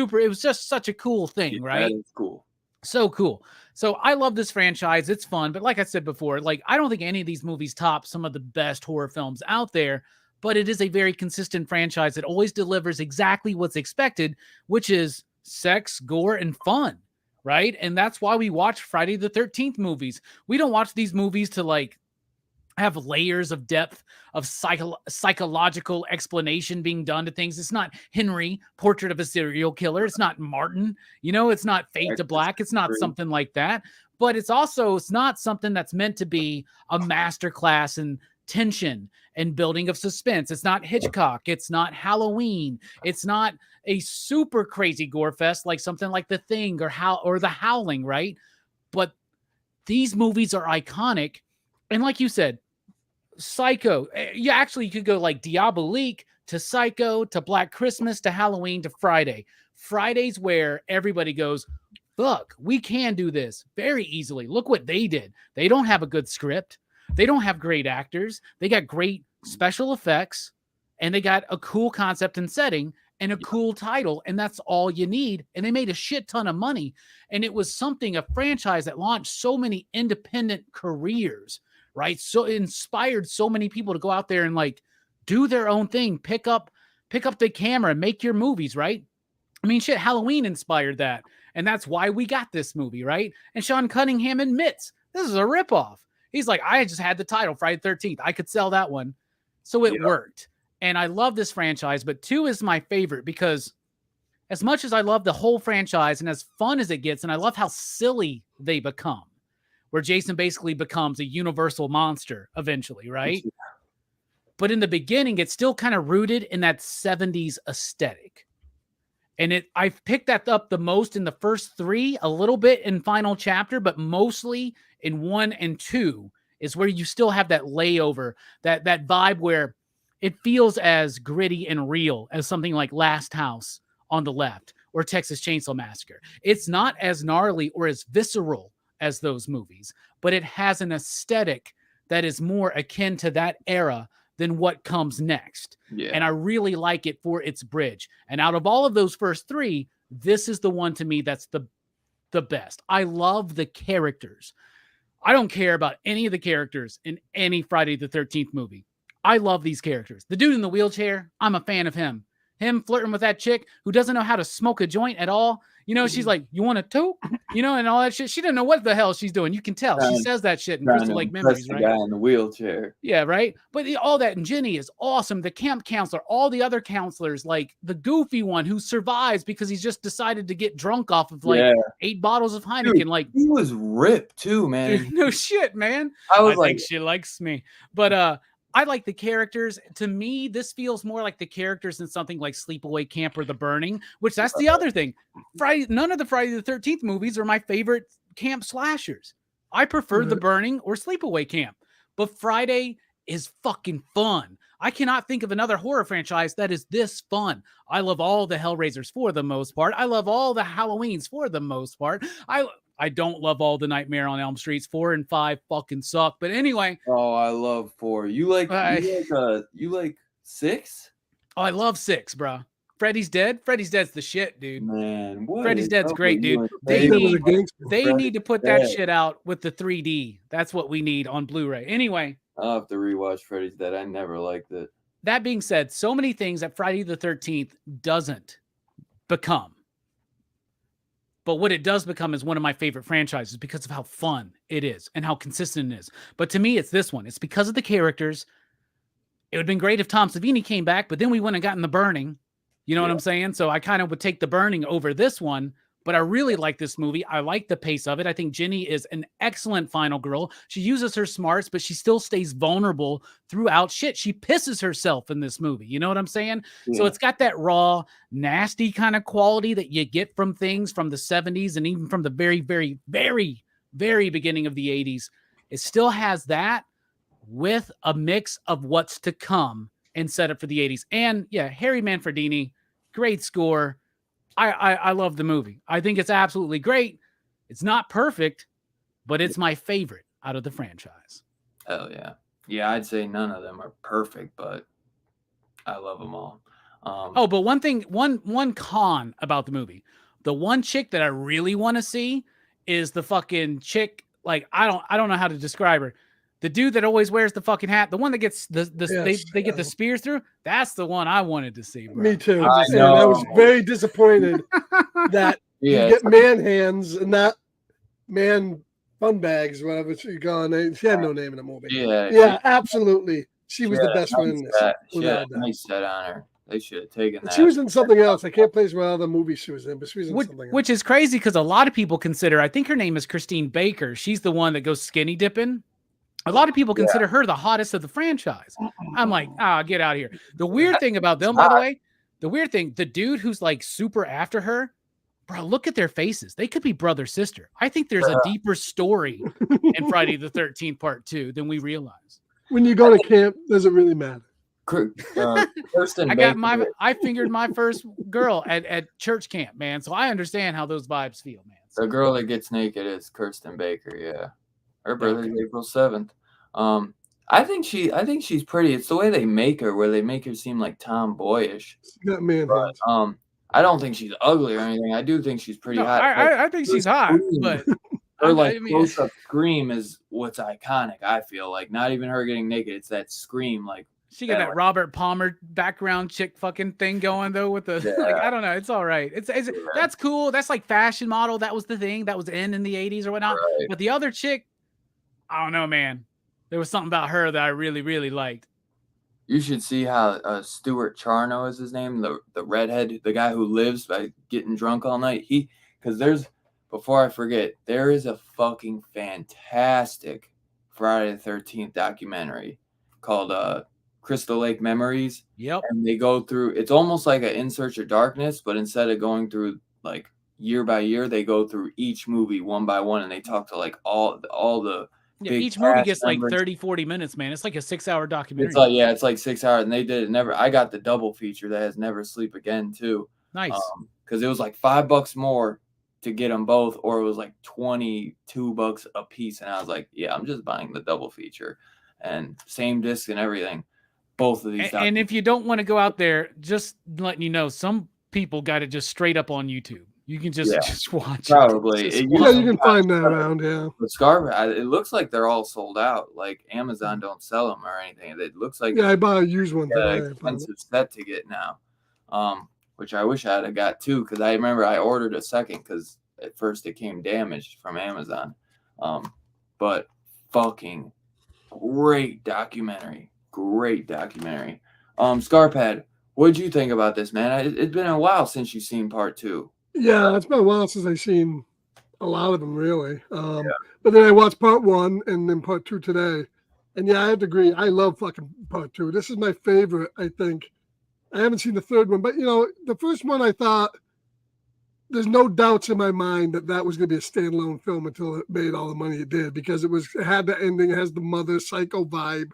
just such a cool thing, right? That is cool. So cool. So I love this franchise. It's fun. But like I said before, like I don't think any of these movies top some of the best horror films out there, but it is a very consistent franchise that always delivers exactly what's expected, which is sex, gore, and fun, right? And that's why we watch Friday the 13th movies. We don't watch these movies to like have layers of depth of psychological explanation being done to things. It's not Henry, Portrait of a Serial Killer. It's not Martin, you know, it's not Fade to Black. It's not something like that. But it's not something that's meant to be a masterclass in tension and building of suspense. It's not Hitchcock. It's not Halloween. It's not a super crazy gore fest like something like The Thing or The Howling, right? But these movies are iconic. And like you said, Psycho, you could go like Diabolique to Psycho to Black Christmas to Halloween to Friday. Friday's where everybody goes, look, we can do this very easily. Look what they did. They don't have a good script. They don't have great actors. They got great special effects, and they got a cool concept and setting and a cool title, and that's all you need. And they made a shit ton of money. And it was a franchise that launched so many independent careers, right? So it inspired so many people to go out there and like do their own thing, pick up the camera and make your movies, right? I mean, shit, Halloween inspired that. And that's why we got this movie, right? And Sean Cunningham admits this is a ripoff. He's like, I just had the title Friday the 13th. I could sell that one. So it worked. And I love this franchise, but 2 is my favorite because as much as I love the whole franchise and as fun as it gets, and I love how silly they become, where Jason basically becomes a universal monster eventually, right? But in the beginning, it's still kind of rooted in that 70s aesthetic. And I've picked that up the most in the first 3, a little bit in Final Chapter, but mostly in 1 and 2 is where you still have that layover, that vibe where it feels as gritty and real as something like Last House on the left or Texas Chainsaw Massacre. It's not as gnarly or as visceral as those movies, but it has an aesthetic that is more akin to that era than what comes next. Yeah. And I really like it for its bridge. And out of all of those first 3, this is the one to me that's the the best. I love the characters. I don't care about any of the characters in any Friday the 13th movie. I love these characters. The dude in the wheelchair, I'm a fan of him. Him flirting with that chick who doesn't know how to smoke a joint at all. You know, she's like, you want a toke? You know, and all that shit. She doesn't know what the hell she's doing. You can tell. She says that shit in Crystal Lake Memories, the right? guy in the wheelchair. Yeah, right? But all that, and Ginny is awesome. The camp counselor, all the other counselors, like the goofy one who survives because he's just decided to get drunk off of like 8 bottles of Heineken. Dude, like he was ripped too, man. Dude, no shit, man. I was like, think she likes me. But I like the characters. To me, this feels more like the characters in something like Sleepaway Camp or The Burning, which that's the other thing. None of the Friday the 13th movies are my favorite camp slashers. I prefer The Burning or Sleepaway Camp. But Friday is fucking fun. I cannot think of another horror franchise that is this fun. I love all the Hellraisers for the most part. I love all the Halloweens for the most part. I don't love all the Nightmare on Elm Streets. 4 and 5 fucking suck. But anyway. Oh, I love 4. You like 6? Oh, I love 6, bro. Freddy's Dead. Freddy's Dead's the shit, dude. Man, what Freddy's Dead's great, dude. They need to put that shit out with the 3D. That's what we need on Blu-ray. Anyway. I'll have to rewatch Freddy's Dead. I never liked it. That being said, so many things that Friday the 13th doesn't become. But what it does become is one of my favorite franchises because of how fun it is and how consistent it is. But to me, it's this one. It's because of the characters. It would have been great if Tom Savini came back, but then we wouldn't have gotten The Burning. You know what I'm saying? So I kind of would take The Burning over this one. But I really like this movie. I like the pace of it. I think Ginny is an excellent final girl. She uses her smarts, but she still stays vulnerable throughout shit. She pisses herself in this movie. You know what I'm saying? Yeah. So it's got that raw, nasty kind of quality that you get from things from the 70s and even from the very, very, very, very beginning of the 80s. It still has that with a mix of what's to come and set up for the 80s. And yeah, Harry Manfredini, great score. I love the movie. I think it's absolutely great. It's not perfect, but it's my favorite out of the franchise. Hell yeah. Yeah, I'd say none of them are perfect, but I love them all. But one con about the movie, the one chick that I really want to see is the fucking chick. Like, I don't know how to describe her. The dude that always wears the fucking hat, the one that gets they get the spears through, that's the one I wanted to see, bro. Me too. I was very disappointed that you get man hands and not man fun bags, whatever she going. She had no name in the movie. Yeah, absolutely. She was the best one in this. She had a nice set on her. They should have taken that. She was in something else. I can't place what other movie she was in, but she was in something else. Which is crazy because a lot of people consider, I think her name is Christine Baker. She's the one that goes skinny dipping. A lot of people consider her the hottest of the franchise. I'm like, get out of here. The weird thing about them, by the way, the dude who's like super after her, bro, look at their faces. They could be brother, sister. I think there's a deeper story in Friday the 13th Part 2 than we realize. When you go to camp, does it really matter? I fingered my first girl at church camp, man. So I understand how those vibes feel, man. So, the girl that gets naked is Kirsten Baker, yeah. Her birthday's April 7th. I think she's pretty. It's the way they make her, where they make her seem like tomboyish. Got man hands. I don't think she's ugly or anything. I do think she's pretty hot. I think she's hot, but her close-up scream is what's iconic. I feel like not even her getting naked. It's that scream, like she got that Robert Palmer background chick fucking thing going though with the like I don't know. It's all right. It's that's cool. That's like fashion model. That was the thing. That was in the 80s or whatnot. Right. But the other chick, I don't know, man. There was something about her that I really, really liked. You should see how Stuart Charno is his name, the redhead, the guy who lives by getting drunk all night. Before I forget, there is a fucking fantastic Friday the 13th documentary called Crystal Lake Memories. Yep. And they go through, it's almost like an In Search of Darkness, but instead of going through like year by year, they go through each movie one by one and they talk to like all the each movie gets like 30-40 minutes, man. It's like a 6-hour documentary. It's like 6 hours, and they did it I got the double feature that has Never Sleep Again too. Nice. Because it was like $5 more to get them both, or it was like $22 a piece, and I was like, yeah, I'm just buying the double feature, and same disc and everything. Both of these. And if you don't want to go out there, just letting you know, some people got it just straight up on YouTube. You can just Yeah, just watch probably. it. Just It Yeah, watch you it. can find that around. Yeah. But it looks like they're all sold out. Like Amazon don't sell them or anything. It looks like Yeah, I bought a used one it's an today. I found it. expensive set to get now. Which I wish I'd have got too, because I remember I ordered a second because at first it came damaged from Amazon. But fucking great documentary. Great documentary. Scarpad, what'd you think about this, man? It's been a while since you've seen part 2. Yeah, it's been a while since I've seen a lot of them, really. But then I watched part 1 and then part 2 today. And yeah, I have to agree. I love fucking part 2. This is my favorite, I think. I haven't seen the third one, but the first one I thought there's no doubts in my mind that was going to be a standalone film until it made all the money it did, because it had the ending, it has the mother psycho vibe.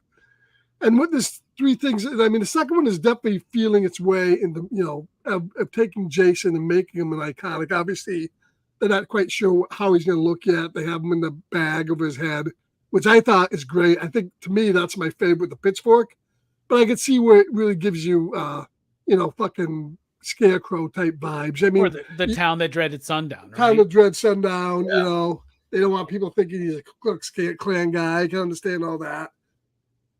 And with this 3 things, I mean, the second one is definitely feeling its way in the, of taking Jason and making him an iconic. Obviously, they're not quite sure how he's going to look yet. They have him in the bag over his head, which I thought is great. I think, to me, that's my favorite, the pitchfork. But I could see where it really gives you, fucking scarecrow type vibes. I mean, Or the town that dreaded sundown. Right? Town of Dread Sundown, Yeah. they don't want people thinking he's a Ku Klux Klan guy. I can understand all that.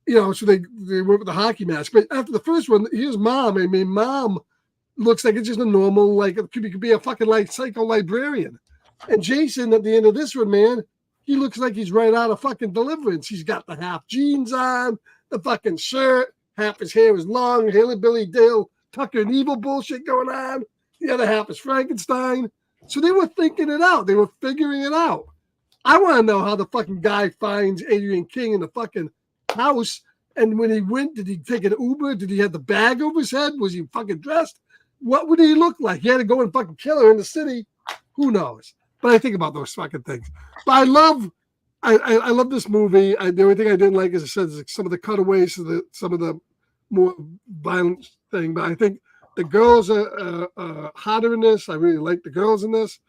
So they went with the hockey mask. But after the first one, here's Mom. I mean, Mom looks like it's just a normal, like, it could be a fucking, like, psycho librarian. And Jason, at the end of this one, man, he looks like he's right out of fucking Deliverance. He's got the half jeans on, the fucking shirt, half his hair is long, Hillbilly Dill, Tucker and Evil bullshit going on. The other half is Frankenstein. So they were thinking it out. They were figuring it out. I want to know how the fucking guy finds Adrian King in the fucking house. And when he went, did he take an Uber? Did he have the bag over his head? Was he fucking dressed? What would he look like? He had to go and fucking kill her in the city. Who knows? But I think about those fucking things. But I love this movie. The only thing I didn't like, as I said, is some of the cutaways to some of the more violent thing. But I think the girls are hotter in this. I really like the girls in this.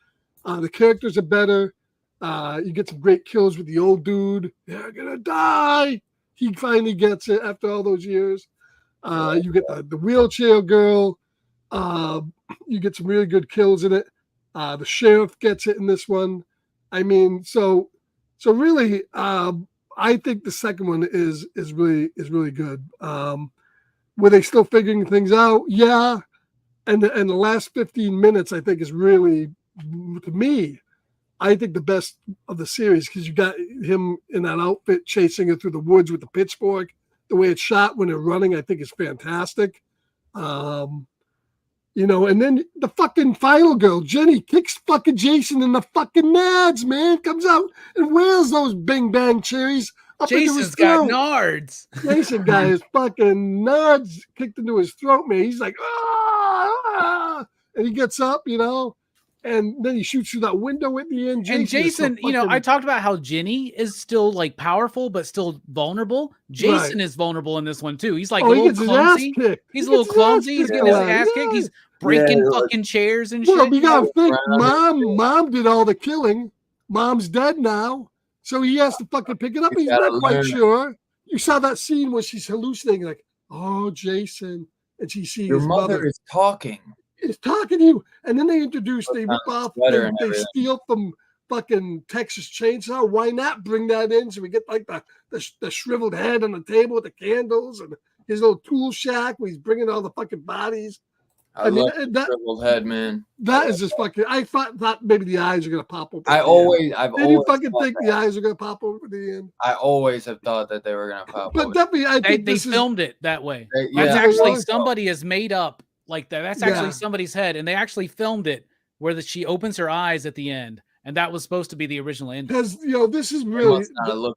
The characters are better. You get some great kills with the old dude. They're gonna die. He finally gets it after all those years. You get the wheelchair girl. You get some really good kills in it. The sheriff gets it in this one. I mean, so really, I think the second one is really good. Were they still figuring things out? Yeah. And the last 15 minutes, I think, is really, to me, I think the best of the series, because you got him in that outfit chasing her through the woods with the pitchfork. The way it's shot when they're running, I think, is fantastic. And then the fucking final girl, Jenny, kicks fucking Jason in the fucking nads, man. Comes out and wears those Bing Bang cherries up into his Jason's got throat. nards. Jason got his fucking nuts kicked into his throat, man. He's like, and he gets up, and then he shoots through that window at the end. And Jason, I talked about how Ginny is still like powerful, but still vulnerable. Jason is vulnerable in this one too. He's like a little clumsy. He's a little clumsy. He's getting his ass kicked. He's breaking fucking chairs and shit. Well, you gotta think, mom did all the killing. Mom's dead now. So he has to fucking pick it up. He's not quite sure. You saw that scene where she's hallucinating, like, oh, Jason. And she sees Your his mother is talking. Is talking to you. And then they rip off, they steal from fucking Texas Chainsaw. Why not bring that in? So we get like the shriveled head on the table with the candles and his little tool shack where he's bringing all the fucking bodies. I mean, that shriveled head, man. That is just fucking. I thought maybe the eyes are gonna pop open. I've always you fucking think the eyes are gonna pop over at the end. I always have thought that they were gonna pop. But definitely, I think they filmed it that way. That's actually somebody has made up like that. That's actually somebody's head, and they actually filmed it where she opens her eyes at the end, and that was supposed to be the original ending. Because this is really,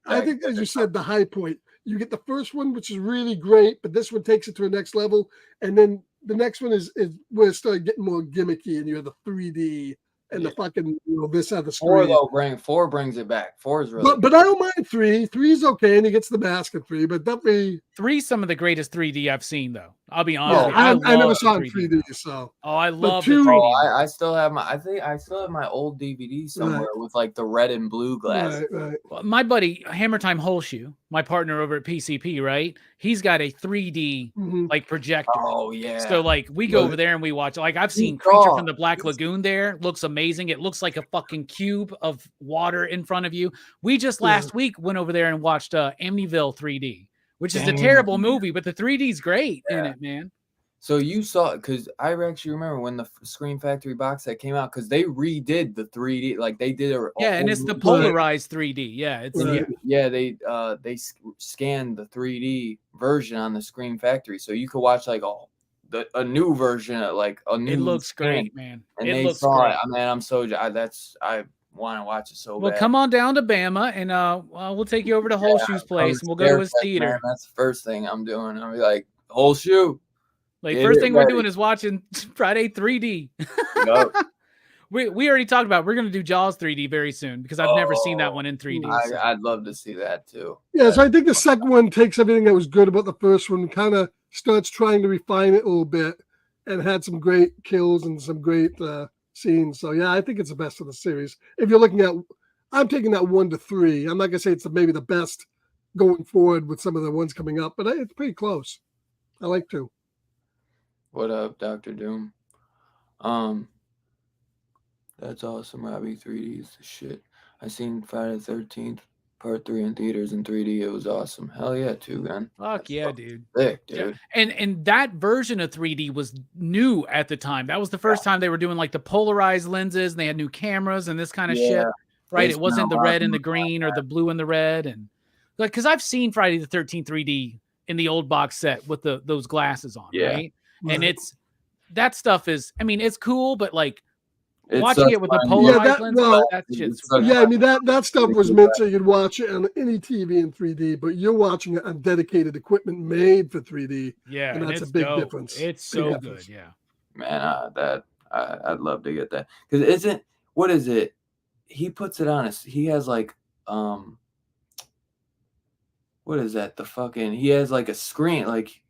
I think, as you said, the high point. You get the first one, which is really great, but this one takes it to a next level, and then the next one is where it started getting more gimmicky, and you have the 3D and the fucking this on the screen. 4 brings it back. 4 is really, but I don't mind 3. 3 is okay, and he gets the mask in 3, but definitely 3 is some of the greatest 3D I've seen though. I'll be honest Yeah, with you. I never love saw the it in 3D. So Oh, I love the two- 3D. Oh, I still have my. I think I still have my old DVD somewhere with like the red and blue glasses. right. Well, my buddy Hammer Time Holshoe, my partner over at PCP, right? He's got a 3D Mhm. like projector. Oh yeah. So like we go Right. over there and we watch. Like I've You seen Creature saw from the Black Lagoon. There looks amazing. It looks like a fucking cube of water in front of you. We just last week went over there and watched Amityville 3D, which is a terrible Damn. movie, but the 3D is great in Yeah. it, man. So you saw, because I actually remember when the Scream Factory box set came out, because they redid the 3D, like they did a Yeah, and whole it's the new- polarized 3D. Yeah, it's Right. yeah. they scanned the 3D version on the Scream Factory, so you could watch like a new version of like a new. It looks scan, great, man. and It they looks saw great. it. Man, I'm so I want to watch it so Well, bad. come on down to Bama, and we'll take you over to Holshoe's place, and we'll go to his Stairfest, theater. man, that's the first thing I'm doing. I'll be like, whole shoe. Like Get first it thing we're ready. doing is watching Friday 3D. Yup. We already talked about we're gonna do Jaws 3D very soon because I've never seen that one in 3D. so. I'd love to see that too. Yeah, so I think the second one takes everything that was good about the first one, kind of starts trying to refine it a little bit, and had some great kills and some great scenes. So yeah, I think it's the best of the series. If you're looking at, I'm taking that 1 to 3. I'm not gonna say it's maybe the best going forward with some of the ones coming up, but it's pretty close. I like 2. What up, Dr. Doom? That's awesome, Robbie. 3D is the shit. I seen Friday the 13th Part 3 in theaters in 3D. It was awesome. Hell yeah, too, man. Fuck yeah, dude. Sick, Yeah. dude. And that version of 3D was new at the time. That was the first time they were doing like the polarized lenses, and they had new cameras and this kind of shit. Right? It wasn't the red and the green or the blue and the red, and like because I've seen Friday the 13th 3D in the old box set with those glasses on, right? And it's that stuff is, I mean, it's cool, but like watching it with the polarized lenses, that shit's yeah. I mean that stuff was meant so you'd watch it on any TV in 3D, but you're watching it on dedicated equipment made for 3D. Yeah, and that's it's a big dope. difference. It's so good, yeah. Man, I'd love to get that because what is it? He puts it on he has like what is that? He has like a screen, like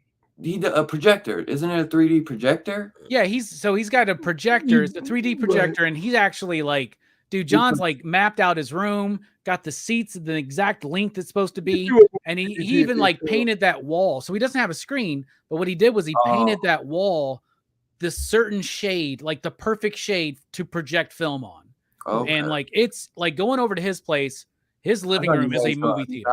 a projector. Isn't it a 3D projector? Yeah, he's got a projector. It's a 3D projector, and he's actually like, dude, John's like mapped out his room, got the seats the exact length it's supposed to be, and he even like painted that wall. So he doesn't have a screen, but what he did was he painted that wall this certain shade, like the perfect shade to project film on. And like it's like going over to his place. His living room is a movie theater.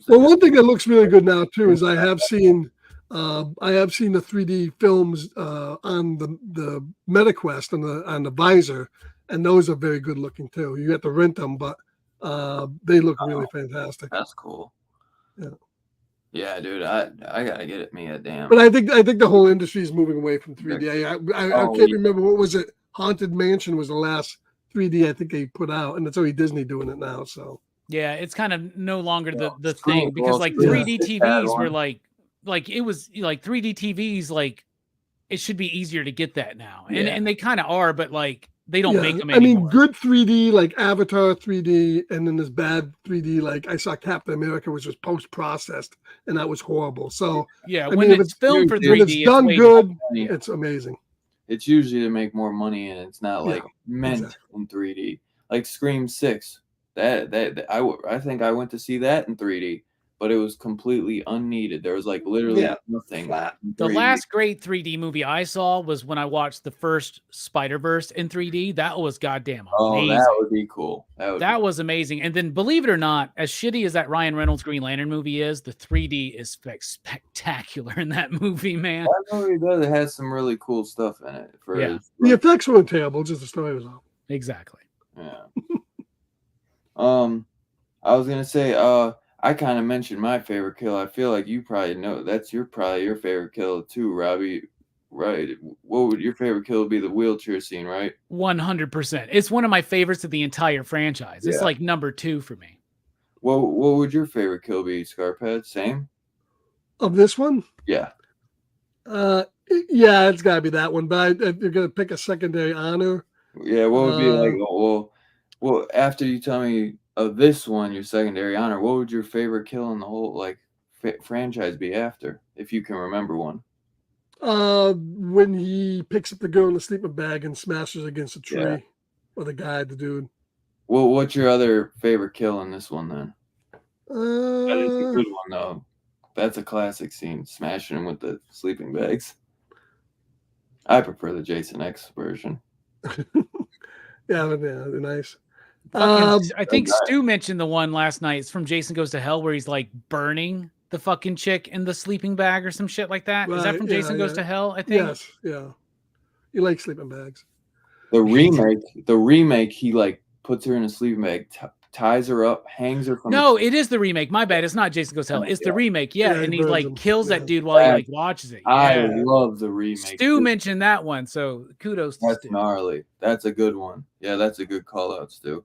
Well, one thing that looks really good now too is I have seen the 3D films on the MetaQuest on the visor, and those are very good looking too. You have to rent them, but they look really fantastic. That's cool. Yeah. Yeah, dude, I gotta get it. Damn. But I think the whole industry is moving away from 3D. I can't remember what was it. Haunted Mansion was the last 3D I think they put out, and it's only Disney doing it now. So yeah, it's kind of no longer the thing because like 3D TVs were like it was like 3D TVs, like it should be easier to get that now, and they kind of are, but like they don't make them anymore. I mean, good 3D like Avatar 3D, and then there's bad 3D like I saw Captain America, which was post processed, and that was horrible. So yeah, when it's filmed for 3D, when it's done good, it's amazing. It's usually to make more money, and it's not like meant in 3D. Like Scream 6, I think I went to see that in 3D, but it was completely unneeded. There was like literally nothing. The last great 3D movie I saw was when I watched the first Spider-Verse in 3D. That was goddamn amazing. Oh, that would be cool. That was amazing. And then, believe it or not, as shitty as that Ryan Reynolds Green Lantern movie is, the 3D is spectacular in that movie, man. That movie does. It has some really cool stuff in it. The effects weren't terrible, just the story was off. Exactly. Yeah. I was gonna say, I kind of mentioned my favorite kill. I feel like you probably know that's probably your favorite kill too, Robbie. Right? What would your favorite kill be? The wheelchair scene, right? 100%. It's one of my favorites of the entire franchise. It's like number 2 for me. What would your favorite kill be, Scarphead? Same? Of this one? Yeah. Yeah, it's got to be that one. But if you're gonna pick a secondary honor, yeah, what would be like? Well, after you tell me of this one, your secondary honor, what would your favorite kill in the whole like franchise be after, if you can remember one? When he picks up the girl in the sleeping bag and smashes against a tree, Yeah. or the dude. Well, what's your other favorite kill in this one then? That is a Uh, good one though. That's a classic scene, smashing him with the sleeping bags. I prefer the Jason X version. yeah, they're nice. Fucking, Um, I think Okay. Stu mentioned the one last night. It's from Jason Goes to Hell, where he's like burning the fucking chick in the sleeping bag or some shit like that. Is that Right, from yeah, Jason Goes yeah. to Hell? I think. Yes, yeah. You like sleeping bags. The remake, he like puts her in a sleeping bag, ties her up, hangs her from No, it is the remake. My bad. It's not Jason Goes to Hell. the It's the remake. Yeah, Yeah, he and he burns like him. kills Yeah. that dude while he That- like watches it. I Yeah. love the remake. Stu mentioned that one, so kudos to That's Stu. gnarly. That's a good one. Yeah, that's a good call out, Stu.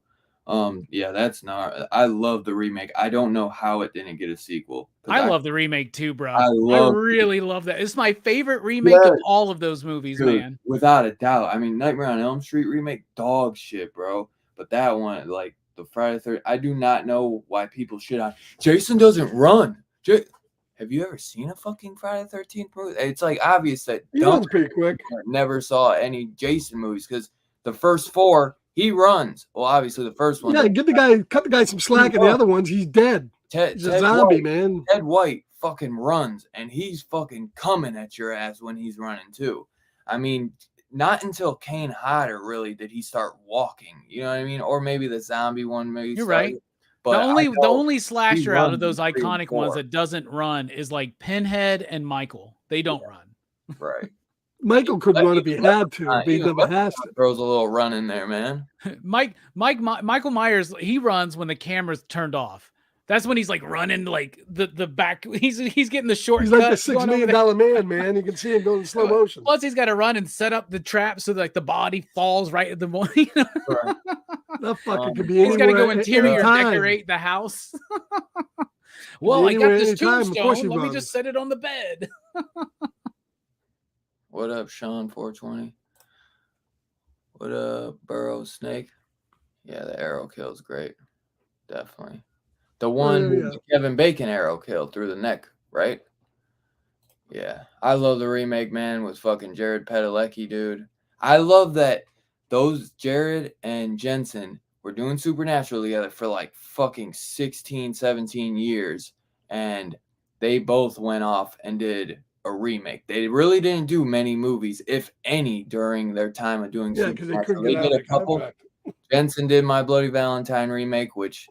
Yeah, that's gnarly. I love the remake. I don't know how it didn't get a sequel. 'Cause I love the remake too, bro. I love really love that. It's my favorite remake of Yes. all of those movies, Dude, man. without a doubt. I mean, Nightmare on Elm Street remake, dog shit, bro. But that one, like the Friday 30, I do not know why people shit on. Jason doesn't run. Have you ever seen a fucking Friday 13th movie? It's like obvious that He runs pretty quick. never saw any Jason movies because the first four he runs. Well, obviously the first one. Yeah, cut the guy some slack, and the other ones, he's dead. He's a zombie, White, man. Ted White fucking runs, and he's fucking coming at your ass when he's running too. I mean, not until Kane Hodder really did he start walking. You know what I mean? Or maybe the zombie one. Maybe You're started. right. But the only slasher out of runs those in 3 and iconic ones 4. that doesn't run is like Pinhead and Michael. They don't run. Right. Michael could run if he had to, but he Even never has to. throws a little run in there, man. Michael Myers, he runs when the camera's turned off. That's when he's like running like the back. He's getting the shortcut. He's like the $6 million man. You can see him going in slow motion. Plus, he's got to run and set up the trap so that, like the body falls right at the morning. Right. That fucker could be anywhere. He's got to go interior anytime. decorate the house. Well, I got anywhere, this anytime. Of course tombstone. he Let me runs. just set it on the bed. What up, Sean 420? What up, Burrow Snake? Yeah, the arrow kill is great. Definitely. The one yeah. Kevin Bacon arrow kill through the neck, right? Yeah. I love the remake, man, with fucking Jared Padalecki, dude. I love that those Jared and Jensen were doing Supernatural together for like fucking 16, 17 years. And they both went off and did a remake. They really didn't do many movies, if any, during their time of doing Yeah, because they Supernatural. couldn't get out did of the contract. Jensen did My Bloody Valentine remake, which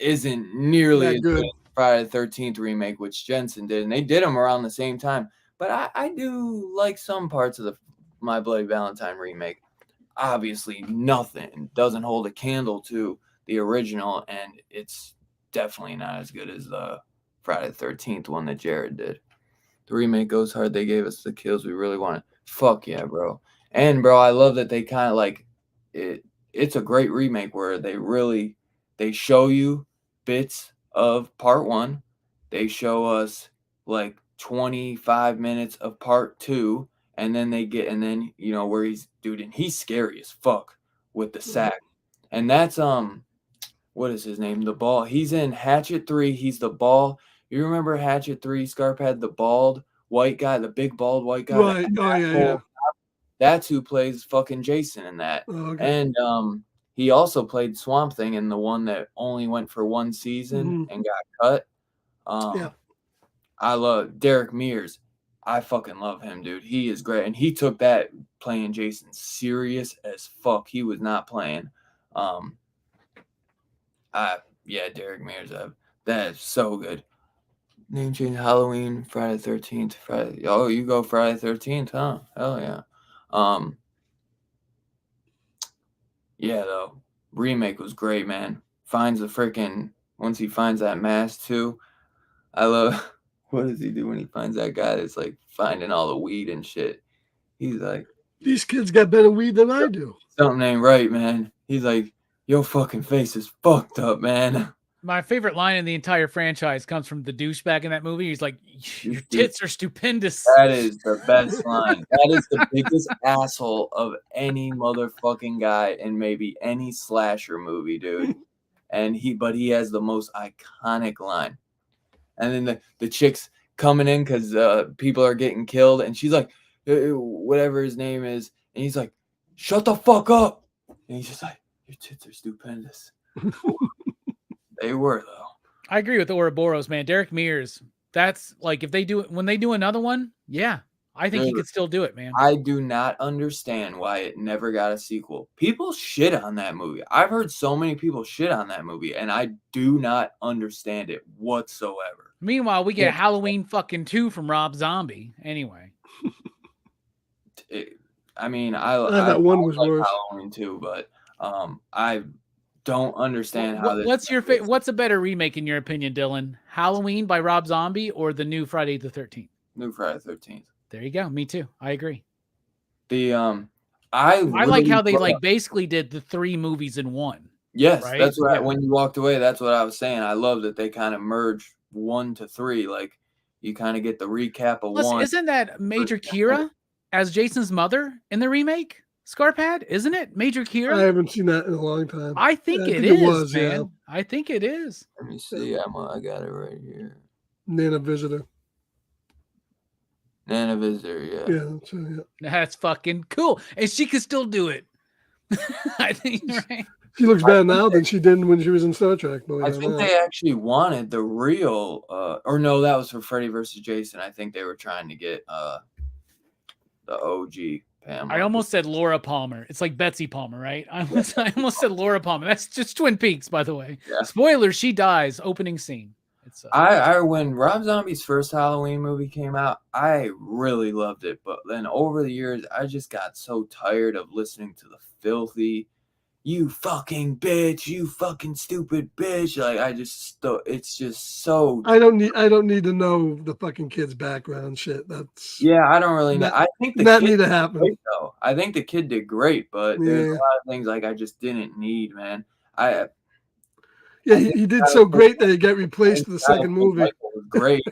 isn't nearly That as good. good as Friday the 13th remake, which Jensen did. And they did them around the same time. But I do like some parts of the My Bloody Valentine remake. Obviously, nothing doesn't hold a candle to the original, and it's definitely not as good as the Friday the 13th one that Jared did. The remake goes hard. They gave us the kills we really wanted. Fuck yeah, bro. And bro, I love that they kind of like it. It's a great remake where they show you bits of part 1. They show us like 25 minutes of part 2, and then you know where and he's scary as fuck with the sack. And that's what is his name? The Ball. He's in Hatchet 3. He's the Ball. You remember Hatchet 3? Scarp had the bald white guy, the big bald white guy. Right. Oh, yeah. That's who plays fucking Jason in that. Oh, okay. And he also played Swamp Thing in the one that only went for 1 season and got cut. Yeah. I love Derek Mears. I fucking love him, dude. He is great. And he took that playing Jason serious as fuck. He was not playing. Derek Mears. That is so good. Name change Halloween, Friday 13th, Friday. Oh, you go Friday 13th, huh? Hell yeah. Yeah, though. Remake was great, man. Finds the freaking once he finds that mask too. I love what does he do when he finds that guy that's like finding all the weed and shit? He's like, these kids got better weed than I do. something ain't right, man. He's like, your fucking face is fucked up, man. My favorite line in the entire franchise comes from the douchebag in that movie. He's like, your tits are stupendous. That is the best line. That is the biggest asshole of any motherfucking guy in maybe any slasher movie, dude. And he has the most iconic line. And then the chicks coming in because people are getting killed, and she's like, whatever his name is, and he's like, shut the fuck up, and he's just like, your tits are stupendous. They were though. I agree with Ouroboros, man. Derek Mears. That's like if they do it when they do another one, yeah, I think he could still do it, man. I do not understand why it never got a sequel. People shit on that movie. I've heard so many people shit on that movie, and I do not understand it whatsoever. Meanwhile, we get Halloween fucking 2 from Rob Zombie. Anyway. I mean, that one was like worse. Halloween 2, but I don't understand how this. What's a better remake in your opinion, Dylan? Halloween by Rob Zombie or the new Friday the 13th? New Friday the 13th. There you go. Me too. I agree. I like how they like basically did the 3 movies in one. Yes, right? that's what when you walked away, that's what I was saying. I love that they kind of merged 1 to 3. Like you kind of get the recap of one. Isn't that Major Kira as Jason's mother in the remake? Scarpad, isn't it? Major Kira? I haven't seen that in a long time. I think it is, man. Yeah. I think it is. Let me see. I got it right here. Nana Visitor. Nana Visitor, yeah. That's fucking cool. And she can still do it. I think, right? She looks better now than she did when she was in Star Trek. I think they actually wanted the real, or no, that was for Freddy versus Jason. I think they were trying to get the OG Pam. I almost said Laura Palmer. It's like Betsy Palmer, right? I almost said Laura Palmer. That's just Twin Peaks, by the way. Yeah. Spoiler, she dies. Opening scene. It's when Rob Zombie's first Halloween movie came out, I really loved it. But then over the years, I just got so tired of listening to the filthy, you fucking bitch, you fucking stupid bitch. Like it's just so. I don't need to know the fucking kid's background shit. That's I don't really know. I think that need to happen. Great, though. I think the kid did great, but there's a lot of things like I just didn't need, man. He did so great that he got replaced for the second movie. It was great.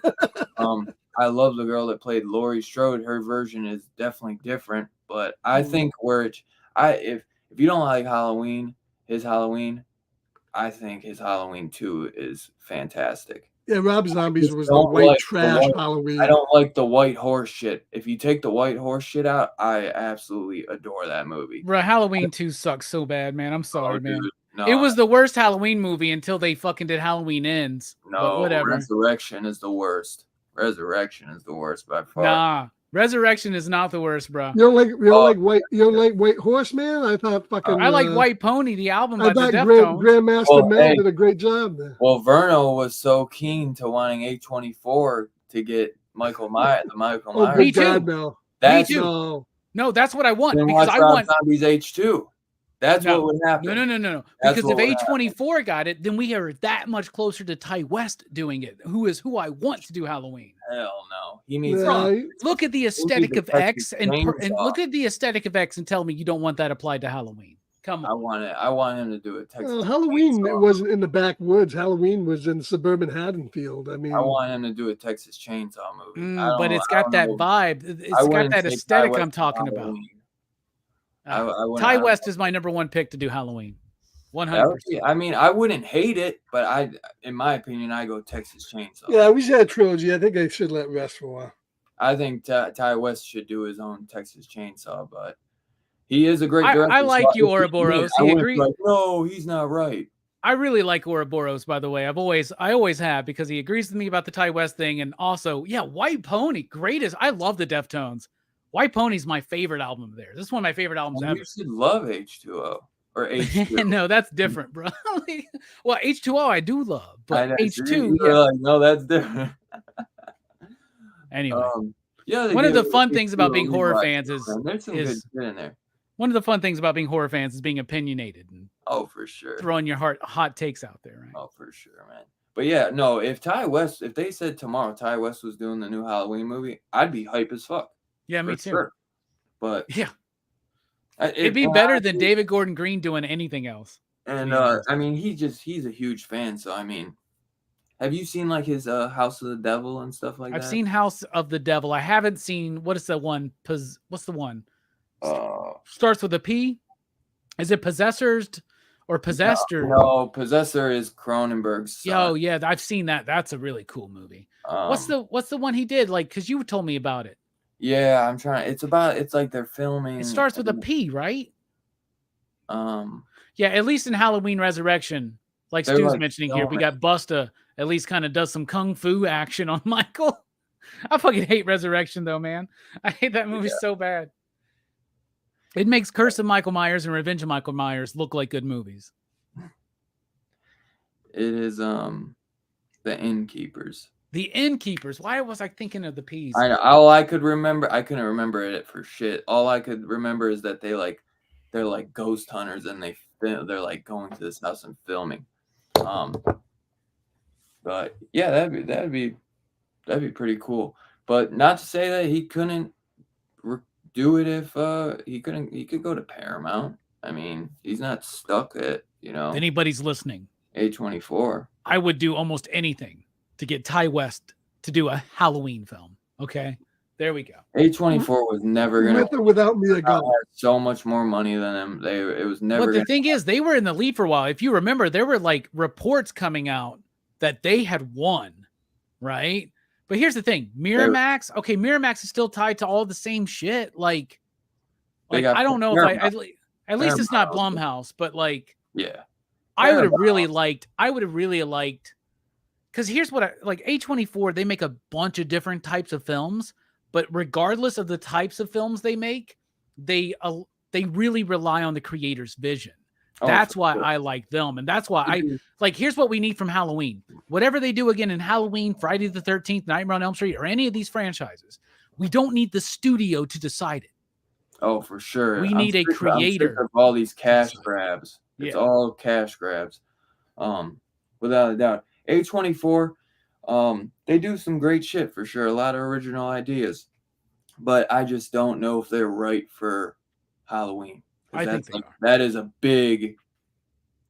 I love the girl that played Laurie Strode. Her version is definitely different, but I think if you don't like his Halloween, I think his Halloween 2 is fantastic. Yeah, Rob Zombie's was the white trash Halloween. I don't like the white horse shit. If you take the white horse shit out, I absolutely adore that movie. Bro, Halloween 2 sucks so bad, man. I'm sorry, man. Dude, no, it was the worst Halloween movie until they fucking did Halloween Ends. No, but whatever. Resurrection is the worst. Resurrection is the worst by far. Nah, Resurrection is not the worst, bro. You don't like White Horseman? I thought fucking. I like White Pony, the album by the Deftones. Grandmaster Mel did a great job there. Well, Verno was so keen to wanting A24 to get Michael Myers. Me too. Me too. No, that's what I want then because I want Zombies H2. That's what would happen. No. Because if A24 got it, then we are that much closer to Ty West doing it, who I want to do Halloween. Hell no. He needs look at the aesthetic of X and look at the aesthetic of X and tell me you don't want that applied to Halloween. Come on. I want him to do it. Halloween it wasn't in the backwoods. Halloween was in suburban Haddonfield. I mean, I want him to do a Texas Chainsaw movie. But it's got that vibe. It's got that aesthetic I'm talking about. Ty West is my number 1 pick to do Halloween. 100%. I mean, I wouldn't hate it, but in my opinion, I go Texas Chainsaw. Yeah, we should have a trilogy. I think they should let rest for a while. I think Ty West should do his own Texas Chainsaw, but he is a great director. I like you, Ouroboros. He agrees. Like, no, he's not right. I really like Ouroboros, by the way. I always have, because he agrees with me about the Ty West thing, and also, White Pony, greatest. I love the Deftones. White Pony's my favorite album of theirs. This is one of my favorite albums ever. You should love H2O or H2. No, that's different, bro. Well, H2O I do love, but H2, like, no, that's different. Anyway, one of the fun things about being horror fans is there's some good shit in there. One of the fun things about being horror fans is being opinionated and for sure, throwing your hot takes out there, right? Oh, for sure, man. But yeah, no, if they said tomorrow Ty West was doing the new Halloween movie, I'd be hype as fuck. Yeah, me too. Sure. But it'd be better than David Gordon Green doing anything else. And I mean, he's a huge fan. So I mean, have you seen like his House of the Devil and stuff like that? I've seen House of the Devil. I haven't seen what is the one? What's the one? Starts with a P. Is it Possessors or Possessed or No, Possessor is Cronenberg's son. Yo, yeah, I've seen that. That's a really cool movie. What's the one he did? Like, because you told me about it. Yeah, I'm trying. It's like they're filming. It starts with a P, right? Um, Yeah, at least in Halloween Resurrection, like They're, Stu's like, mentioning here, we filming. got Busta at least kind of does some kung fu action on Michael. I fucking hate Resurrection though, man. I hate that movie so bad. It makes Curse of Michael Myers and Revenge of Michael Myers look like good movies. it is The Innkeepers. The Innkeepers. Why was I thinking of the P's? I know. All I could remember, I couldn't remember it for shit. All I could remember is that they're like ghost hunters and they're like going to this house and filming. But yeah, that'd be pretty cool. But not to say that he couldn't do it if he could go to Paramount. I mean, he's not stuck at, If anybody's listening, A24. I would do almost anything to get Ty West to do a Halloween film. Okay, there we go. A24 was never gonna With or without Mila have Goth. so much more money than him. It was never. But the gonna thing is, they were in the lead for a while. If you remember, there were like reports coming out that they had won, right? But here's the thing, Miramax. Okay, Miramax is still tied to all the same shit. Like They got I don't know if at least it's not Paramount. Blumhouse, but like Yeah. I would have Paramount. really liked. Because here's what I like: A24, they make a bunch of different types of films, but regardless of the types of films they make, they really rely on the creator's vision. That's why I like them, and that's why here's what we need from Halloween. Whatever they do again in Halloween, Friday the 13th, Nightmare on Elm Street, or any of these franchises, we don't need the studio to decide it. Oh, for sure. We need a creator. I'm sick of all these cash grabs. It's all cash grabs. Without a doubt. A24, they do some great shit for sure. A lot of original ideas. But I just don't know if they're right for Halloween. I think they are. That is a big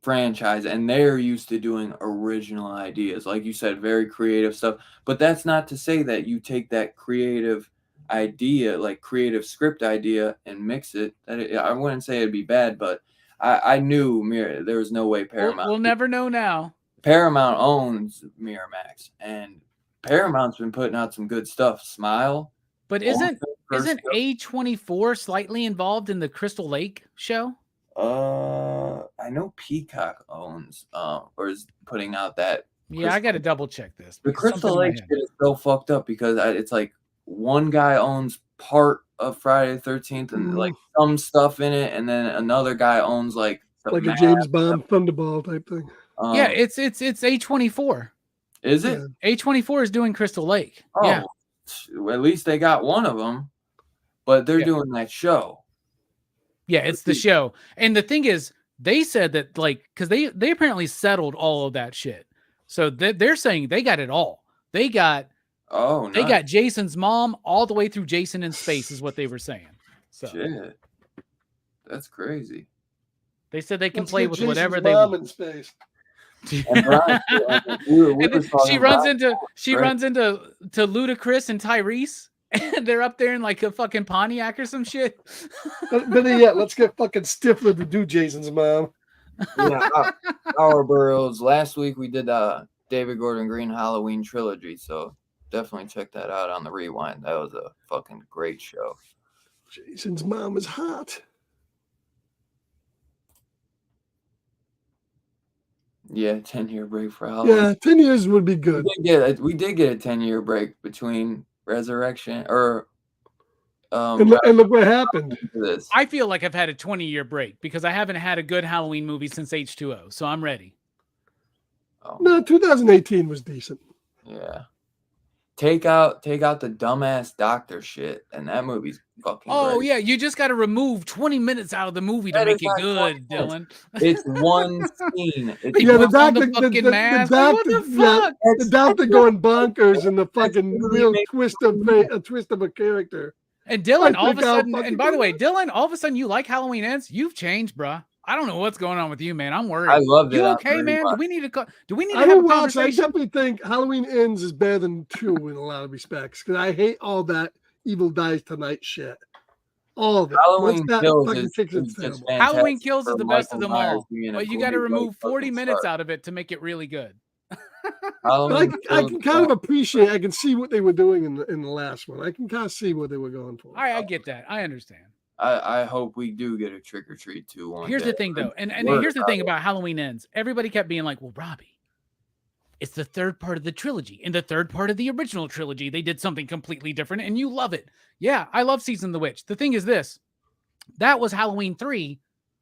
franchise, and they're used to doing original ideas. Like you said, very creative stuff. But that's not to say that you take that creative idea, like creative script idea, and mix it. I wouldn't say it'd be bad, but I knew there was no way Paramount. We'll never know now. Paramount owns Miramax, and Paramount's been putting out some good stuff. Smile. But isn't A24 slightly involved in the Crystal Lake show? I know Peacock owns or is putting out that. Yeah, I got to double check this. The Crystal Lake shit is so fucked up because it's like one guy owns part of Friday the 13th and like some stuff in it, and then another guy owns like a James Bond Thunderball type thing. Yeah, it's A24. Is it? Yeah. A24 is doing Crystal Lake. Oh, yeah. At least they got one of them, but they're doing that show. Yeah, it's the show. And the thing is, they said that because they apparently settled all of that shit. So they're saying they got it all. They got they got Jason's mom all the way through Jason in Space is what they were saying. So shit. That's crazy. They said they can play with Jason's whatever they mom want. in space. She runs into Ludacris and Tyrese, and they're up there in like a fucking Pontiac or some shit. Better yet, let's get fucking Stifler to do Jason's mom. Yeah, our Burrows. Last week we did David Gordon Green Halloween trilogy, so definitely check that out on the Rewind. That was a fucking great show. Jason's mom is hot. Yeah, 10-year break for Halloween. Yeah, 10 years would be good. We did get a 10-year break between Resurrection or and look what happened. I feel like I've had a 20-year break because I haven't had a good Halloween movie since H2O, so I'm ready. No, 2018 was decent. Yeah. Take out the dumbass doctor shit, and that movie's fucking great. Yeah, you just got to remove 20 minutes out of the movie to make it good, Dylan. It's one scene. The doctor going bonkers and the fucking real twist of a character. And Dylan, all of a sudden, and by the way, Dylan, all of a sudden you like Halloween Ends? You've changed, bruh. I don't know what's going on with you, man. I'm worried. I loved it. You okay, man? Do we need to have a conversation? I definitely think Halloween Ends is better than 2 in a lot of respects because I hate all that Evil Dies Tonight shit. All of it. Halloween Once that Kills fucking is kicks, it's just terrible. fantastic. Halloween Kills is for the best of Michael them Myers all, being a but you got to great, remove 40 fucking minutes star. out of it to make it really good. But Halloween I Kills can is kind of one- appreciate. I can see what they were doing in the last one. I can kind of see what they were going for. I get that. I understand. I hope we do get a Trick or Treat 2 one Here's day. the thing, though, and Word here's the about thing it. about Halloween Ends. Everybody kept being like, "Well, Robbie, it's the third part of the trilogy. In the third part of the original trilogy, they did something completely different, and you love it." Yeah, I love Season of the Witch. The thing is this: that was Halloween 3,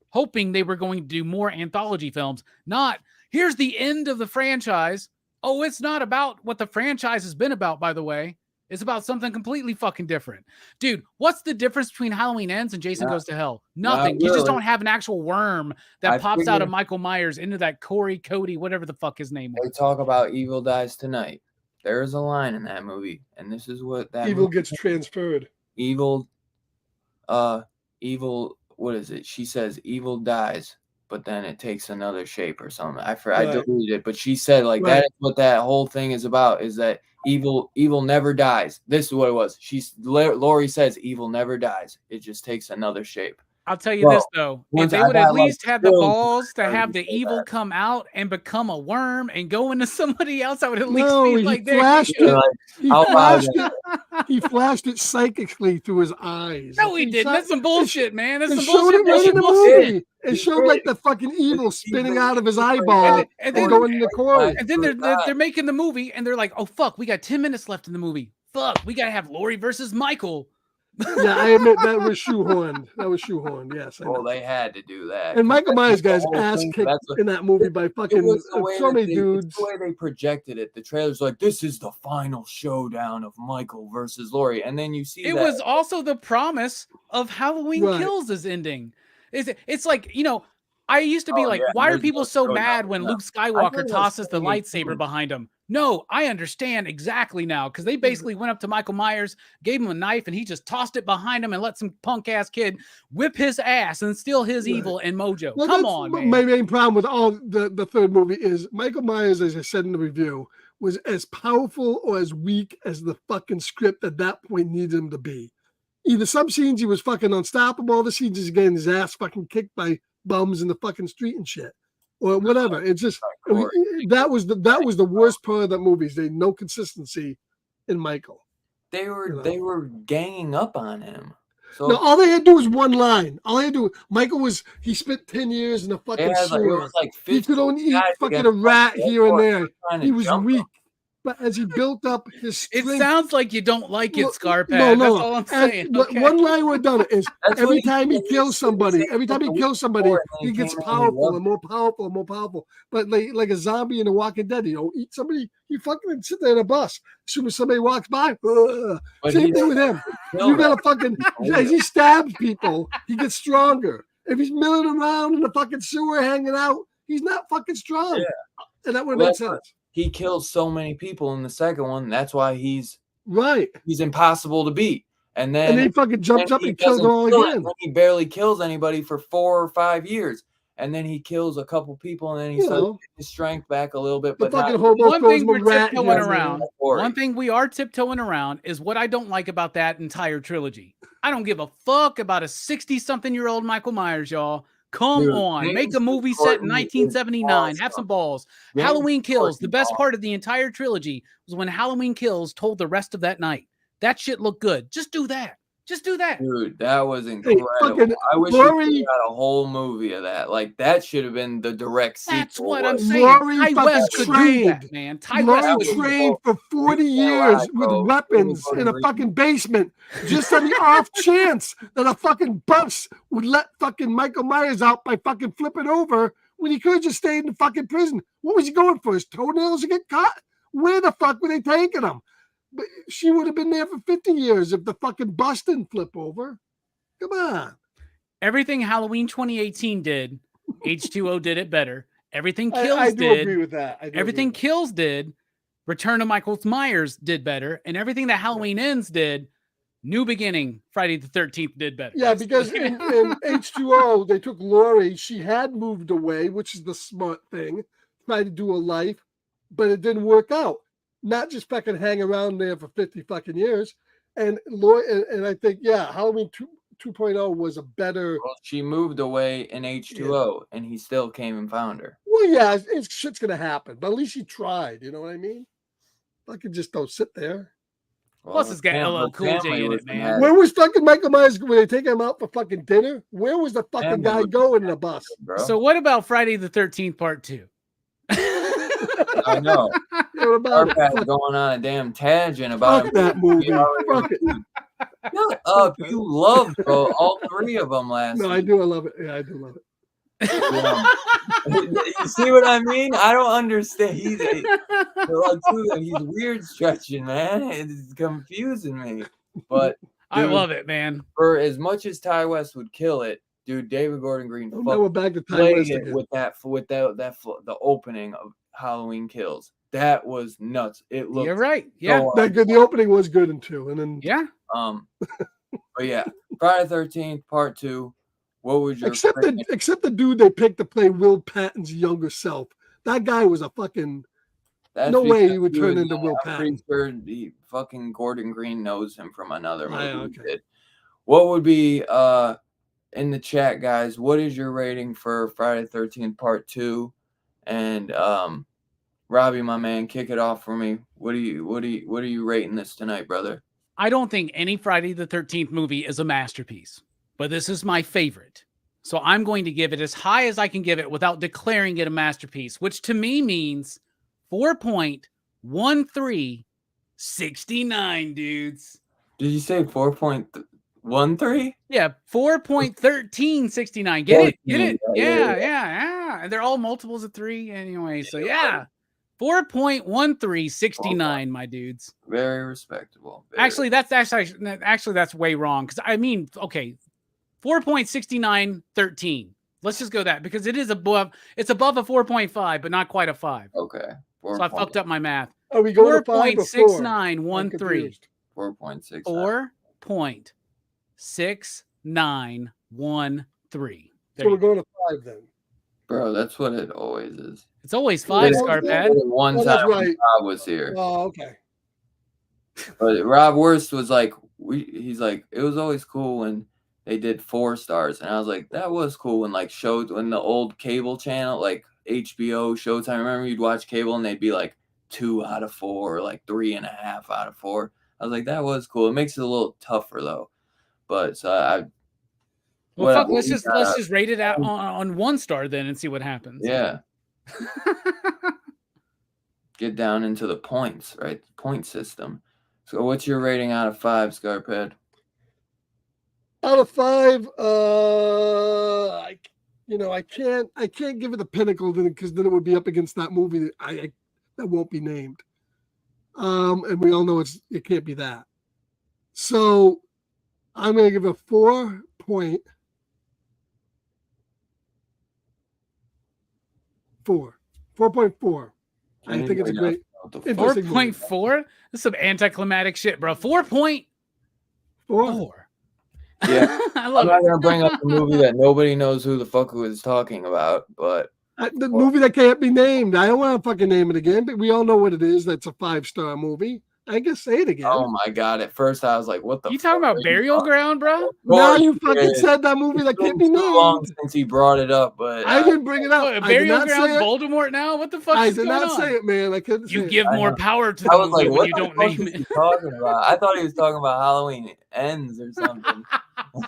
hoping they were going to do more anthology films. Not here's the end of the franchise. Oh, it's not about what the franchise has been about, by the way. It's about something completely fucking different. Dude, what's the difference between Halloween Ends and Jason Goes to Hell? Nothing. You just really. don't have an actual worm that I pops out of figure- Michael Myers into that Corey, Cody, whatever the fuck his name They was. talk about Evil Dies Tonight. There is a line in that movie, and this is what that Evil movie- gets transferred. evil what is it? She says evil dies, but then it takes another shape or something. I Right. deleted it, but she said like Right. that is what that whole thing is about, is that evil never dies. This is what it was. Laurie says evil never dies. It just takes another shape. I'll tell you Well, this, though. If once they I would at got, like, least have the chills balls to when I have heard the you say evil that. come out and become a worm and go into somebody else, I would at least No, be he like, there you flashed go. it. Like, He I'll buy flashed that. it. He flashed it psychically through his eyes. No, he He didn't. shot- That's some bullshit, man. That's They some showed bullshit. it right in the bullshit. movie. It He showed did. like the fucking evil He spinning did. out of his He did. eyeball And and then going into Corey. And then they're making the movie, and they're like, "Oh fuck, we got 10 minutes left in the movie. Fuck, we gotta have Laurie versus Michael." Yeah, I admit that was shoehorned. That was shoehorned. Yes, I know. Well, they had to do that. And Michael Myers got his The whole ass thing, kicked that's what- in that movie by It fucking was the way so that many they- dudes. It's the way they projected it. The trailer's like, this is the final showdown of Michael versus Laurie, and then you see It that. was also the promise of Halloween Right. Kills is ending. It's like, I used to be Oh, like, yeah, why are there's people no so showdown mad when now. Luke I Skywalker thought it was tosses the coming lightsaber soon. behind him? No, I understand exactly now because they basically went up to Michael Myers, gave him a knife, and he just tossed it behind him and let some punk ass kid whip his ass and steal his Right. evil and mojo. Well, Come that's on, man. My main problem with all the third movie is Michael Myers, as I said in the review, was as powerful or as weak as the fucking script at that point needed him to be. Either some scenes he was fucking unstoppable, other scenes he's getting his ass fucking kicked by bums in the fucking street and shit, or whatever. It's just that was the worst part of that movie. Is they had no consistency in Michael. They were you know. they were ganging up on him. So No, all they had to do was one line. All they had to do. Michael he spent 10 years in a they fucking had, like, it sewer. was like He 50 could only eat guys fucking against a rat Michael. here and there. trying to He was jump weak. him. But as he built up his It strength, sounds like you don't like it, Well, Scarpad. no, That's all I'm And saying. Okay? One line we're done is That's what every he time he said. kills somebody, said every time he the kills somebody, before, and then he he gets came in and he powerful loved and more powerful and more powerful. But like a zombie in The Walking Dead, eat somebody, he fucking sit there in a bus. As soon as somebody walks by, But same he thing with him. killed You gotta him. fucking as he stabs people, he gets stronger. If he's milling around in the fucking sewer hanging out, he's not fucking strong. Yeah. And that would Well, make that's what- sense. He kills so many people in the second one. That's why he's Right. impossible to beat. And then And then he fucking jumps then up he and kills doesn't them all kill it, again. then he barely kills anybody for 4 or 5 years. And then he kills a couple people, and then he You starts know, getting his strength back a little bit. the But not fucking hobo One throws thing him a we're rat tiptoeing here and around. there. Corey. One thing we are tiptoeing around is what I don't like about that entire trilogy. I don't give a fuck about a 60-something-year-old Michael Myers, y'all. Come Dude, on, James make a movie set in Courtney is 1979. Have awesome. some balls. James Halloween Kills, the Courtney best awesome. part of the entire trilogy was when Halloween Kills told the rest of that night. That shit looked good. Just do that. Just do that. Dude, that was incredible. fucking I wish Laurie- we had a whole movie of that. Like that should have been the direct sequel. That's what I'm was. saying. Laurie Ty fucking West could do that, trained. man. Ty West Laurie could do that. trained for 40 You can't years lie, with bro. weapons Really in a fucking fucking basement, just on the off chance that a fucking bus would let fucking Michael Myers out by fucking flipping over when he could have just stayed in the fucking prison. What was he going for? His toenails to get cut? Where the fuck were they taking him? But she would have been there for 50 years if the fucking bus didn't flip over. Come on. Everything Halloween 2018 did, H2O did it better. Everything Kills I do did. agree with that. I do Everything agree Kills did, Return of Michael Myers did better, and everything that Halloween Ends did, New Beginning, Friday the 13th did better. with that. Yeah, because in H2O, they took Laurie. She had moved away, which is the smart thing, tried to do a life, but it didn't work out. Not just fucking hang around there for 50 fucking years. And Laurie, and I think, yeah, Halloween 2.0 was a better. Well, she moved away in H2O, and he still came and found her. Well, yeah, shit's gonna happen, but at least she tried. You know what I mean? I could just don't sit there. Plus, it's got LL Cool J in it, man. Where was fucking Michael Myers when they take him out for fucking dinner? Where was the fucking guy going in the bus? Bro. So what about Friday the 13th Part 2? I know. What about Carpat's going on a damn tangent about fuck that movie? Fuck it. Shut up. You loved all three of them last No, week. I do. I love it. Yeah, I do love it. You see what I mean? I don't understand. He's weird stretching, man. It's confusing me. But I love it, man. For as much as Ty West would kill it, dude, David Gordon Green now we're back to Ty played West it again. with the opening of Halloween Kills. That was nuts. It looked. You're right. Yeah. So, That good. The opening was good in 2, and then But yeah, Friday 13th Part 2. What would your except the dude they picked to play Will Patton's younger self. That guy was a fucking. No way he would turn into Will Patton. I'm pretty sure the fucking Gordon Green knows him from another movie. Okay. What would be in the chat, guys? What is your rating for Friday 13th Part 2? And Robbie, my man, kick it off for me. What are you rating this tonight, brother? I don't think any Friday the 13th movie is a masterpiece, but this is my favorite. So I'm going to give it as high as I can give it without declaring it a masterpiece, which to me means 4.1369, dudes. Did you say 4.13? Yeah, 4.1369. Get it? Get it? Yeah. And they're all multiples of 3 anyway. So yeah. 4.1369, my dudes. Very respectable. Actually, that's way wrong. Because I mean, okay, 4.6913. Let's just go that because it is above. It's above a 4.5, but not quite a 5. Okay. So I fucked up my math. Are we going to 5 or 4? 4.6913. 4.6. 4.6913. So we're going to 5 then. Bro, that's what it always is. It's always 5, Scarpad. One Oh, that's time right. Rob was here. Oh, okay. But Rob Worst was like, he's like, it was always cool when they did 4 stars. And I was like, that was cool when when the old cable channel, like HBO, Showtime, remember you'd watch cable and they'd be like 2 out of 4 or like 3.5 out of 4. I was like, that was cool. It makes it a little tougher though. But so let's just rate it out on 1 star then and see what happens. Yeah. Get down into the points, right? The point system. So what's your rating out of 5, Scarphead? Out of 5, I can't give it the pinnacle because then it would be up against that movie that that won't be named. And we all know it can't be that. So I'm going to give it 4.4. 4.4. I think it's a great. 4.4? This is some anticlimactic shit, bro. 4.4. Yeah. I love I'm not going to bring up the movie that nobody knows who the fuck was talking about, but the movie that can't be named. I don't want to fucking name it again, but we all know what it is. That's a 5-star movie. I guess say it again. Oh my god! At first, I was like, "What the?" You talking about Burial Ground, bro? Now you fucking said that movie that can't be named. So long since he brought it up, but I didn't bring it up. Burial Ground, Voldemort. Now, what the fuck? I is did going not on? say it, man. I couldn't. You say give it. more power to I the was movie like, when "What you the don't fuck name is he it." talking about?" I thought he was talking about Halloween Ends or something. Talk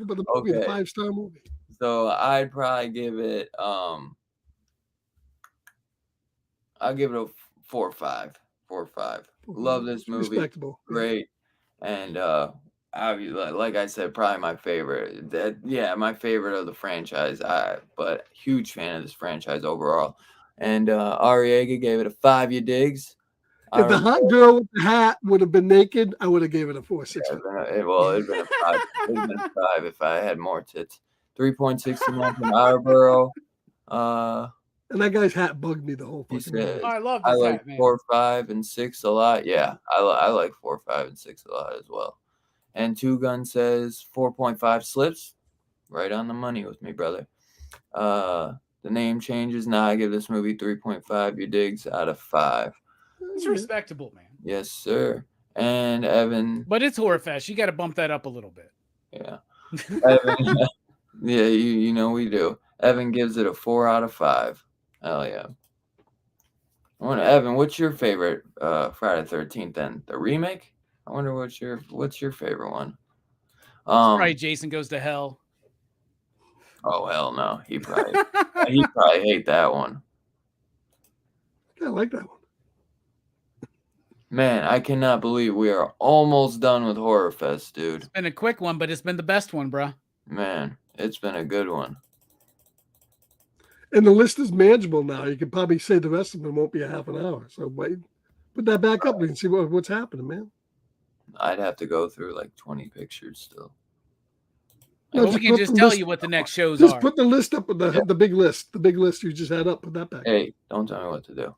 about the movie, the 5-star movie. So I'd probably give it. I'll give it a 4 or 5. 4 or 5. Love this movie. Respectable. Great. And like I said, probably my favorite. My favorite of the franchise. But huge fan of this franchise overall. And Ariega gave it a 5 you digs. If the hot girl with the hat would have been naked, I would have gave it a 4.6. It'd been a 5. It'd been a 5 if I had more tits. 3.69 from Arborough. And that guy's hat bugged me the whole fucking said, I love I this like hat, man. 4, 5, and 6 a lot. Yeah, I like 4, 5, and 6 a lot as well. And Two Gun says 4.5 slips. Right on the money with me, brother. The name changes. Now I give this movie 3.5 you digs out of 5. It's respectable, man. Yes, sir. And Evan. But it's Horrorfest. You got to bump that up a little bit. Yeah. Evan, yeah, you know we do. Evan gives it a 4 out of 5. Hell yeah. Evan, what's your favorite Friday the 13th then? The remake? I wonder what's your favorite one? Probably Jason Goes to Hell. Oh hell no. He probably hate that one. I like that one. Man, I cannot believe we are almost done with Horror Fest, dude. It's been a quick one, but it's been the best one, bruh. Man, it's been a good one. And the list is manageable now. You can probably say the rest of them won't be a half an hour. So wait, put that back up and see what's happening, man. I'd have to go through like 20 pictures still. No, we can just tell you what the next shows just are. Put the list up, the big list. The big list you just had up. Put that back. Hey, don't tell me what to do.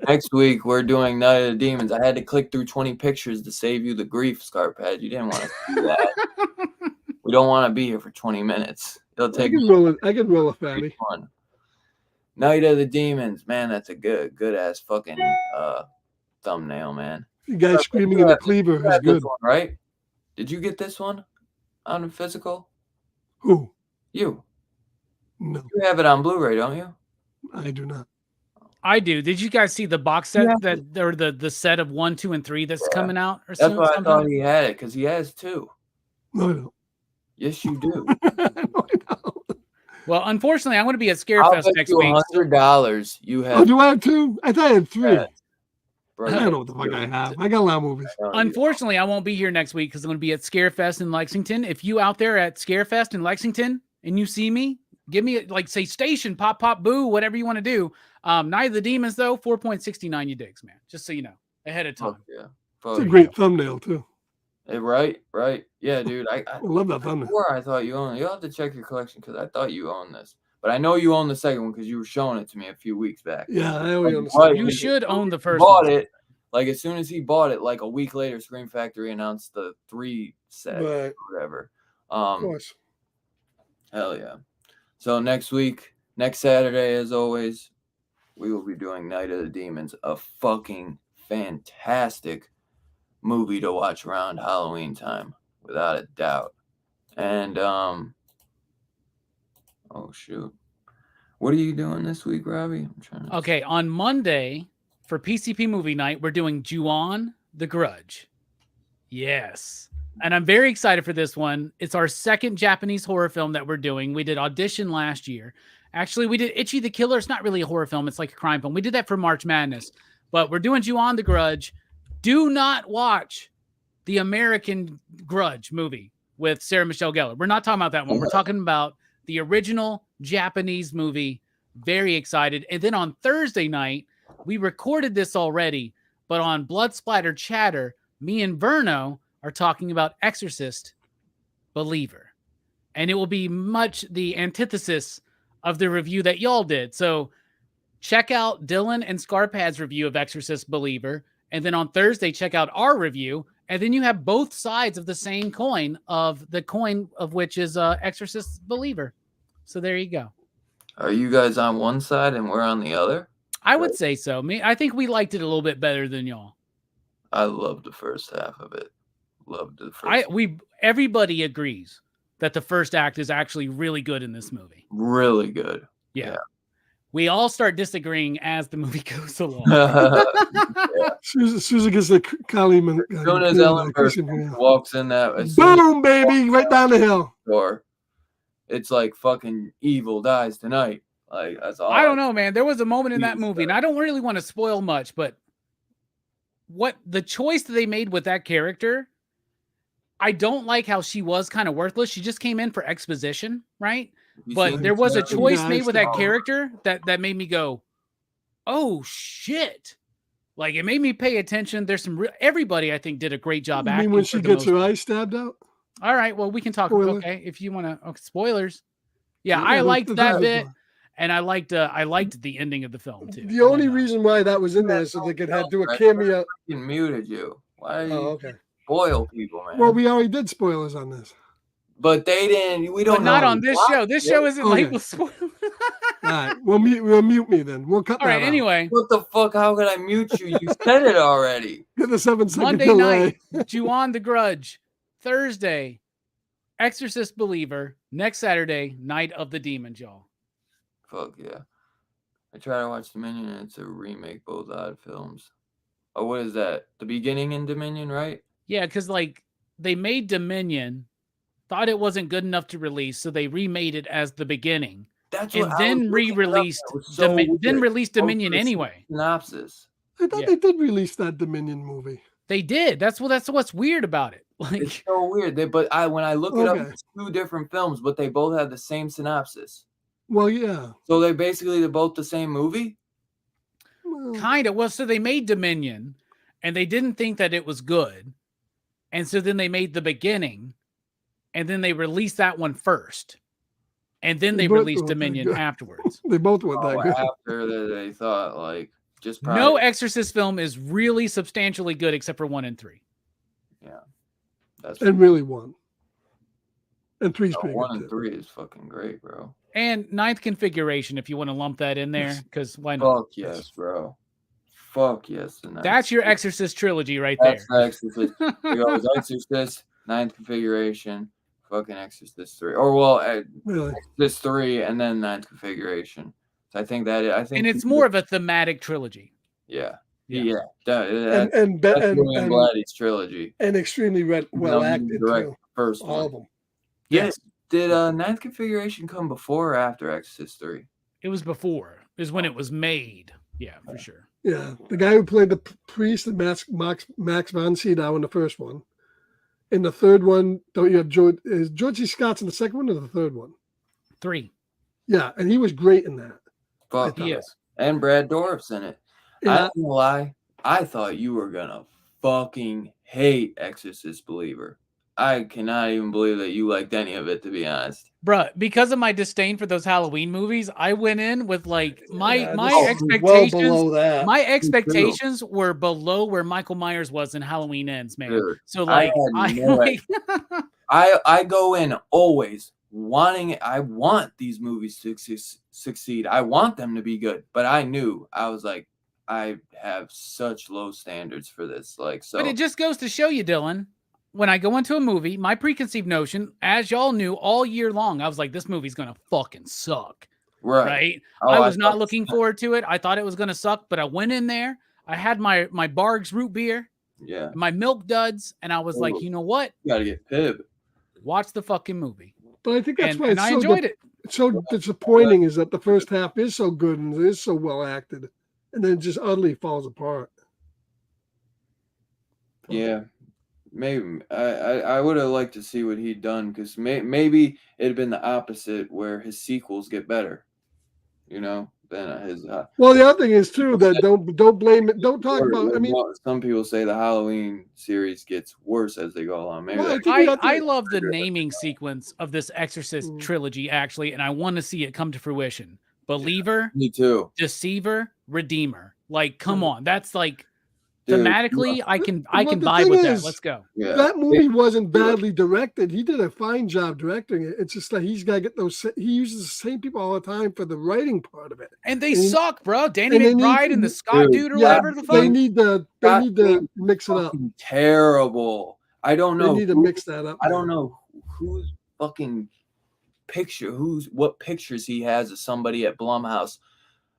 Next week, we're doing Night of the Demons. I had to click through 20 pictures to save you the grief, Scarphead. You didn't want to do that. We don't want to be here for 20 minutes. It'll take I can roll a fatty. Fun. Night of the Demons. Man, that's a good ass fucking thumbnail, man. You guys screaming in the cleaver is good. One, right? Did you get this one on the physical? Who? You. No. You have it on Blu-ray, don't you? I do not. I do. Did you guys see the box set or the set of 1, 2, and 3 that's coming out? Or that's why I thought he had it, because he has 2. No, I don't. Yes, you do. No, I don't. Well, unfortunately, I'm going to be at Scarefest next week. $100. You have. Oh, do I have 2? I thought I had 3. Yeah. Bro, I don't know what the fuck I have. I got a lot of movies. Unfortunately, I won't be here next week because I'm going to be at Scarefest in Lexington. If you out there at Scarefest in Lexington and you see me, give me say station, pop, pop, boo, whatever you want to do. Night of the Demons, though, 4.69 you digs, man. Just so you know, ahead of time. Yeah. It's a great thumbnail, too. Right. Yeah, dude. I love that thumbnail. Before I thought you owned it. You'll have to check your collection because I thought you owned this. But I know you own the second one because you were showing it to me a few weeks back. Yeah, I always own the second one. You should own the first one. one. It. Like, as soon as he bought it, like a week later, Scream Factory announced the 3 set or whatever. Of course. Hell yeah. So next Saturday, as always, we will be doing Night of the Demons, a fucking fantastic movie to watch around Halloween time, without a doubt. And, oh, shoot. What are you doing this week, Robbie? I'm trying to... Okay, on Monday... for PCP movie night, we're doing Ju-On: The Grudge. Yes. And I'm very excited for this one. It's our second Japanese horror film that we're doing. We did Audition last year. Actually, we did Ichi the Killer. It's not really a horror film. It's like a crime film. We did that for March Madness. But we're doing Ju-On: The Grudge. Do not watch the American Grudge movie with Sarah Michelle Gellar. We're not talking about that one. We're talking about the original Japanese movie. Very excited. And then on Thursday night, we recorded this already, but on Blood Splatter Chatter, me and Verno are talking about Exorcist Believer. And it will be much the antithesis of the review that y'all did. So check out Dylan and Scarpad's review of Exorcist Believer. And then on Thursday, check out our review. And then you have both sides of the same coin, of the coin of which is Exorcist Believer. So there you go. Are you guys on one side and we're on the other? I would say so. I think we liked it a little bit better than y'all. I loved the first half of it. Loved the first. Everybody agrees that the first act is actually really good in this movie. Really good. Yeah. We all start disagreeing as the movie goes along. Susan gets the Kali. As soon as Ellen Burstyn walks in that, boom, baby, right down the hill. Door, it's like fucking evil dies tonight. Like, that's all. I don't know, man. There was a moment in that movie, and I don't really want to spoil much, but what the choice that they made with that character, I don't like how she was kind of worthless. She just came in for exposition, right? But there was a choice made with that character that made me go, oh, shit. Like, it made me pay attention. There's some everybody, I think, did a great job acting. You mean when she gets her eye stabbed out? All right, well, we can talk. Okay, if you want to. Okay, spoilers. Yeah, I liked that bit. And I liked the ending of the film too. The only reason why that was in there is so they could do a cameo. I muted you. Why? Okay. Spoil people, man. Well, we already did spoilers on this. But they didn't. We don't. But not on this show. This show isn't labeled spoilers. All right, we'll mute me then. We'll cut. All right. Anyway, what the fuck? How could I mute you? You said it already. Get the 7 second Monday delay. night, Ju-On: The Grudge. Thursday, Exorcist Believer. Next Saturday, Night of the Demon Jaw. Fuck yeah. I try to watch Dominion and it's a remake, both odd films. Oh, what is that? The beginning in Dominion, right? Yeah, because like they made Dominion, thought it wasn't good enough to release, so they remade it as the beginning. That's And what I then was looking it up. re-released It was so then weird. released Both Dominion the same anyway. Synopsis. I thought Yeah. they did release that Dominion movie. They did. That's what's weird about it. It's Like so weird. When I look it up, Okay. it's two different films, but they both have the same synopsis. Well, yeah. So they're both the same movie? Well, kind of. Well, so they made Dominion and they didn't think that it was good. And so then they made The Beginning and then they released that one first. And then They they both released weren't that Dominion good. afterwards. they both weren't that good. After they thought, like, just probably. No Exorcist film is really substantially good except for 1 and 3. Yeah. That's And really one. And three's pretty 1 good and too. 3 is fucking great, bro. And Ninth Configuration, if you want to lump that in there, because why not? Fuck yes, bro. Fuck yes. That's your Exorcist trilogy right That's there. the Exorcist. It goes Exorcist, Ninth Configuration, fucking Exorcist 3. Or, well, Really. Exorcist 3 and then Ninth Configuration. So I think And it's more of a thematic trilogy. Yeah. Yeah. Yeah. And That's and, Julian and, Blatty's trilogy. and extremely well acted too. First All of one. them. Yes. Did Ninth Configuration come before or after Exorcist 3? It was before. It was when it was made. Yeah, for sure. Yeah, the guy who played the priest, Max von Sydow in the first one. In the third one, don't you have George C. Scott's in the second one or the third one? 3. Yeah, and he was great in that. Fuck thought- Yes. And Brad Dourif's in it. I Yeah, don't gonna lie. I thought you were gonna fucking hate Exorcist Believer. I cannot even believe that you liked any of it, to be honest. Bruh, because of my disdain for those Halloween movies, I went in with like my yeah, my this is expectations. well below that. My expectations were below where Michael Myers was in Halloween Ends, man. Dude, So like had no like I go in always wanting. I want these movies to succeed. I want them to be good. But I knew I was like, I have such low standards for this. Like, so But it just goes to show you, Dylan, when I go into a movie, my preconceived notion, as y'all knew all year long, I was like, this movie's gonna fucking suck. Right? Oh, I was not thought- looking forward to it. I thought it was gonna suck, but I went in there. I had my Barg's root beer, Yeah, my milk duds, and I was like, Ooh. you know what? you gotta get Pib. Watch the fucking movie. But I think that's why And it's I so, enjoyed it. it's so disappointing is that the first half is so good and it is so well acted, and then it just utterly falls apart. Yeah, maybe I would have liked to see what he'd done because maybe it'd been the opposite where his sequels get better, than his. Well, the other thing is too that don't blame it. Don't talk about. I mean, some people say the Halloween series gets worse as they go along. Maybe Well, I that's think we have to- I love the naming sequence of this Exorcist trilogy, actually, and I want to see it come to fruition. Believer, me too. Deceiver, Redeemer. Like, come on. That's like Dude, thematically, I can But the vibe thing with that. is- Let's go. yeah. that movie wasn't badly directed. He did a fine job directing it. It's just that he's got to get those. He uses the same people all the time for the writing part of it. And they And- suck, bro. Danny and they need McBride to- and the Scott Dude, dude or Yeah, whatever the they fuck. need to. They need to mix it up. Fucking terrible. I don't They know. need to mix that up. I don't know who's fucking what pictures he has of somebody at Blumhouse,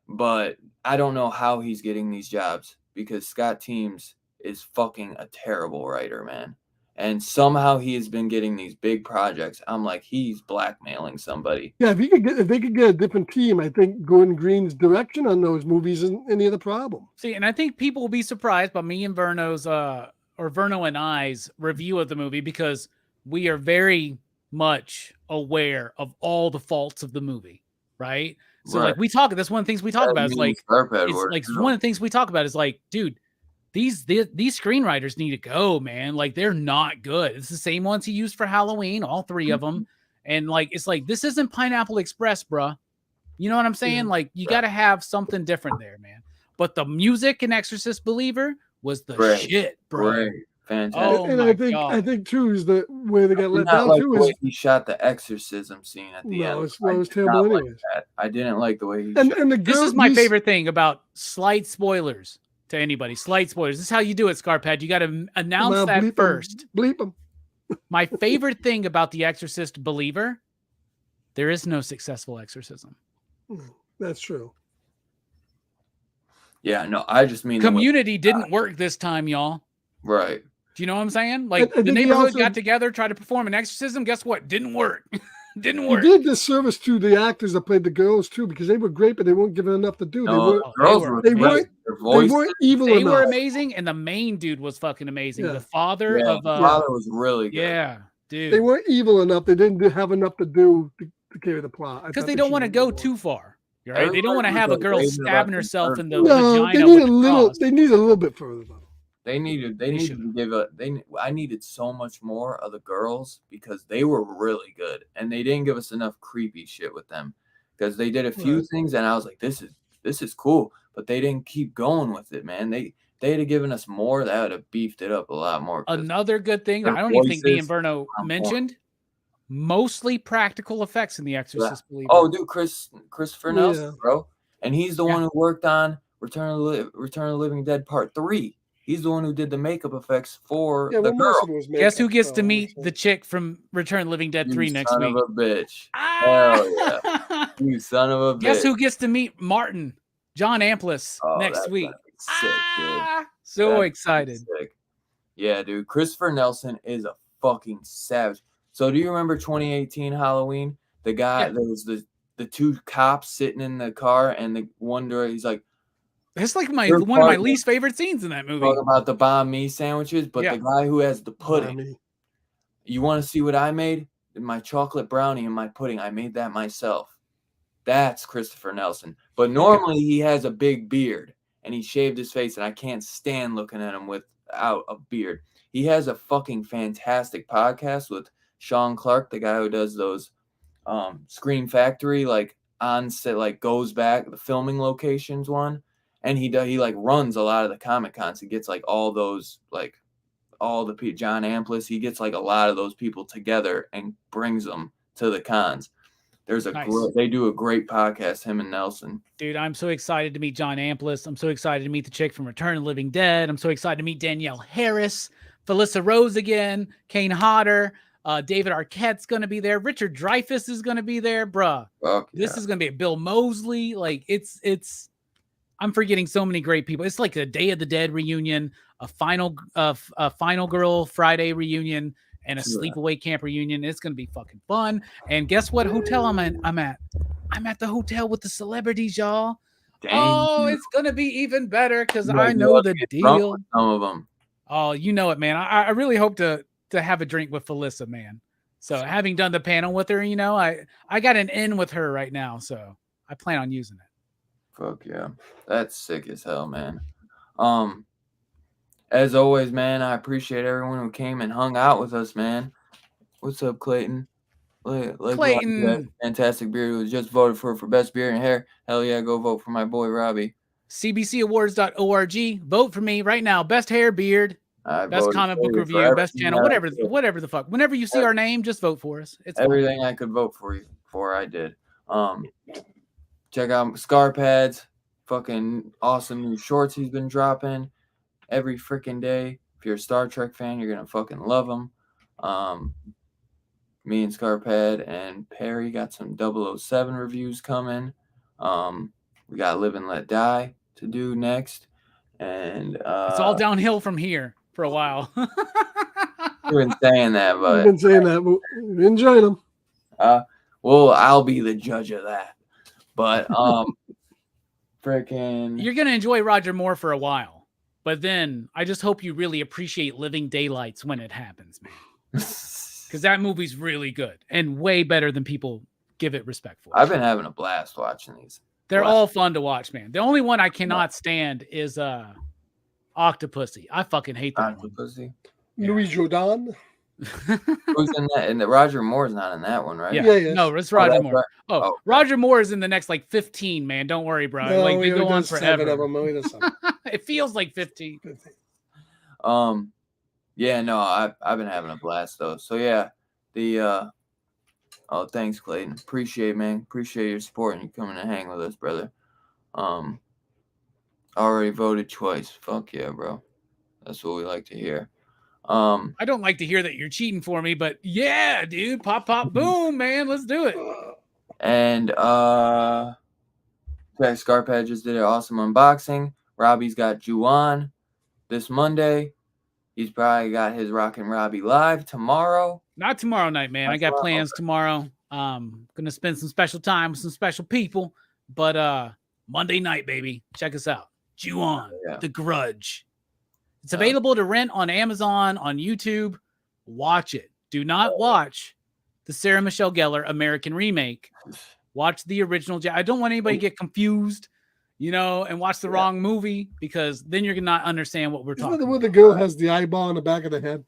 but I don't know how he's getting these jobs because Scott Teems is fucking a terrible writer, man. And somehow he has been getting these big projects. I'm like, he's blackmailing somebody. Yeah, if they could get a different team, I think Gordon Green's direction on those movies isn't any of the problem. See, and I think people will be surprised by me and Verno's Verno and I's review of the movie because we are very much aware of all the faults of the movie, right? So Right. like that's one of the things we talk about is like one of the things we talk about is like, dude, these screenwriters need to go, man. Like they're not good. It's the same ones he used for Halloween, all three of them. And like it's like this isn't Pineapple Express, bruh. You know what I'm saying? Yeah. Like you got to have something different there, man. But the music in Exorcist Believer was the Great. shit, bro. Great. Fantastic. Oh and my I God. think too is the where they got let Not down like too the is way he shot the exorcism scene at the end. no, it's I did terrible not like anyways. that. I didn't like the way he And shot. and the This girl, is my these- favorite thing about slight spoilers to anybody. Slight spoilers. This is how you do it, Scarpad. You got to announce Come on, that bleep 'em. first. Bleep them. My favorite thing about The Exorcist Believer, there is no successful exorcism. That's true. Yeah, no, I just mean Community didn't work this time, y'all. right. Do you know what I'm saying? Like I the think he neighborhood also- got together, tried to perform an exorcism. Guess what? Didn't work. Didn't He work. did disservice to the actors that played the girls too, because they were great, but they weren't given enough to do. No, Oh, girls they were they great. weren't- Their They voices, weren't evil They enough. were amazing, and the main dude was fucking amazing. Yeah. The father yeah, of father was really good. yeah, dude. They weren't evil enough. They didn't have enough to do to carry the plot. I Because thought they don't want to should go have done too far. Right? They don't want to Everybody have a was girl raving about stabbing the herself in the more. No, vagina they with need a a little. cross. They need a little bit further though. They needed should've. to give a I needed so much more of the girls because they were really good and they didn't give us enough creepy shit with them because they did a few Right. things and I was like this is cool, but they didn't keep going with it, man. They had given us more. That would have beefed it up a lot more. 'cause Another good thing that their I don't even think me and voices Verno on point. mentioned, mostly practical effects in The Exorcist Believer. Oh, dude, Christopher Nelson, Yeah. bro, and he's the Yeah. one who worked on Return of the Living Dead Part 3. He's the one who did the makeup effects for Yeah, the well, most girl. of it was Guess who makeup, gets so to meet so- the chick from Return of the Living Dead You 3 next son week? of a bitch. Ah! Hell yeah. You son of a bitch. Guess who gets to meet Martin, John Amplis, Oh, next that's week? gonna be sick, dude. So That's gonna be excited. sick. Yeah, dude. Christopher Nelson is a fucking savage. So do you remember 2018 Halloween? The guy, Yeah. there was the two cops sitting in the car, and the one door, he's like, That's like Third one of my party. least favorite scenes in that movie. talking about the banh mi sandwiches, but Yeah. the guy who has the I pudding, mean, you want to see what I made? My chocolate brownie and my pudding. I made that myself. That's Christopher Nelson. But normally he has a big beard and he shaved his face, and I can't stand looking at him without a beard. He has a fucking fantastic podcast with Sean Clark, the guy who does those Scream Factory, like on set, like goes back the filming locations one. And he like runs a lot of the Comic Cons. He gets like all those, like all the John Amplis. He gets like a lot of those people together and brings them to the cons. There's a Nice. they do a great podcast, him and Nelson. Dude, I'm so excited to meet John Amplis. I'm so excited to meet the chick from Return of the Living Dead. I'm so excited to meet Danielle Harris, Felissa Rose again, Kane Hodder, David Arquette's going to be there. Richard Dreyfuss is going to be there, bruh. Fuck This is going to be Bill Moseley. Like it's I'm forgetting so many great people. It's like a Day of the Dead reunion, a final Girl Friday reunion, and a Yeah. Sleepaway Camp reunion. It's gonna be fucking fun. And guess what hotel I'm at? I'm at the hotel with the celebrities, y'all. Dang, Oh, dude. it's gonna be even better because You I might be know able the to get drunk deal. with some of them. Oh, you know it, man. I really hope to have a drink with Felissa, man. So having done the panel with her, I got an in with her right now, so I plan on using it. Fuck yeah. That's sick as hell, man. As always, man, I appreciate everyone who came and hung out with us, man. What's up, Clayton? Clayton. That fantastic beard who was just voted for best beard and hair. Hell yeah, go vote for my boy Robbie. CBCawards.org. Vote for me right now. Best hair, beard, I best voted comic for book you review, for best everything channel, that I whatever did. the fuck. Whenever you see our name, just vote for us. It's fine. Everything I could vote for you for, I did. Check out Scar Pads. Fucking awesome new shorts he's been dropping every freaking day. If you're a Star Trek fan, you're gonna fucking love them. Me and Scarpad and Perry got some 007 reviews coming. We got Live and Let Die to do next, and It's all downhill from here for a while. I've been saying that, I've but been saying that. But we enjoyed them. well, I'll be the judge of that. But freaking, You're gonna enjoy Roger Moore for a while, but then I just hope you really appreciate Living Daylights when it happens, man. Because that movie's really good and way better than people give it respect for. I've been having a blast watching these. They're Wow. all fun to watch, man. The only one I cannot stand is Octopussy. I fucking hate that one. Pussy. Louis Jordan. Who's in that? And the Roger Moore's not in that one, right? Yeah. Yeah. No, it's Roger that's Moore. right. Oh, Oh. Roger Moore is in the next like 15, man. Don't worry, bro. Like they he go on does 7 forever. of them. He does 7. It feels like 15. Yeah, no, I've been having a blast though. So yeah, the oh, thanks, Clayton. Appreciate it, man. Appreciate your support and you coming to hang with us, brother. Already voted twice. Fuck yeah, bro. That's what we like to hear. I don't like to hear that you're cheating for me, but yeah, dude, pop, pop, boom, man, let's do it. And Scarpad just did an awesome unboxing. Robbie's got Ju-On this Monday. He's probably got his Rockin' Robbie live tomorrow. Not tomorrow night, man. I got plans tomorrow. Gonna spend some special time with some special people. But Monday night, baby. Check us out. Ju-On, The Grudge. It's available to rent on Amazon, on YouTube. Watch it. Do not watch the Sarah Michelle Gellar American remake. Watch the original. I don't want anybody to get confused, and watch the wrong movie, because then you're gonna not understand what we're talking about. Where the girl has the eyeball on the back of the head.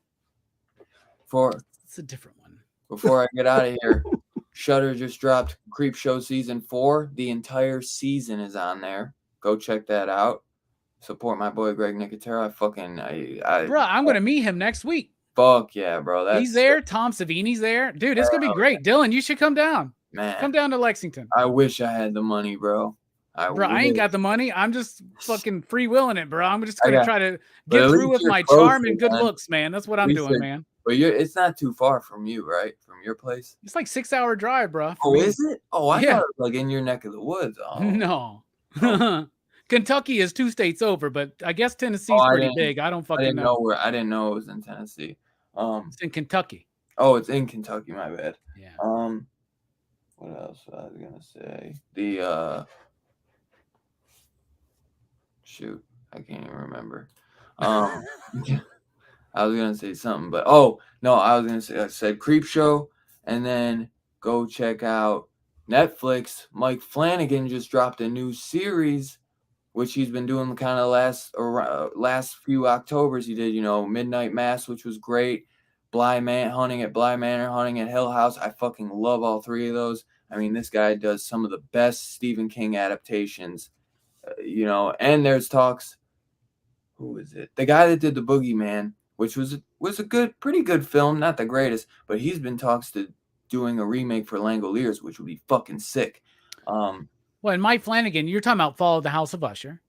It's a different one. Before I get out of here, Shudder just dropped Creepshow season 4. The entire season is on there. Go check that out. Support my boy Greg Nicotero. Bro, I'm gonna meet him next week. Fuck yeah, bro. He's there. Tom Savini's there. Dude, it's gonna be great. Dylan, you should come down. Man, come down to Lexington. I wish I had the money, bro. I ain't got the money. I'm just fucking freewheeling it, bro. I'm just gonna try to get through with my charm and good looks, man. That's what I'm doing, man. But it's not too far from you, right? From your place? It's like 6-hour drive, bro. Oh, is it? Oh, I thought it was like in your neck of the woods. Oh. No. Kentucky is 2 states over, but I guess Tennessee's pretty big. I don't fucking know. I didn't know it was in Tennessee. It's in Kentucky. Oh, it's in Kentucky. My bad. Yeah. What else I was gonna say? Shoot, I can't even remember. I was gonna say something, but I said Creepshow, and then go check out Netflix. Mike Flanagan just dropped a new series, which he's been doing kind of last few Octobers. He did, Midnight Mass, which was great. Bly Hunting at Bly Manor, Hunting at Hill House. I fucking love all 3 of those. I mean, this guy does some of the best Stephen King adaptations, and there's talks. Who is it? The guy that did The Boogeyman, which was a pretty good film, not the greatest, but he's been talks to doing a remake for Langoliers, which would be fucking sick. Well, and Mike Flanagan, you're talking about Fall of the House of Usher,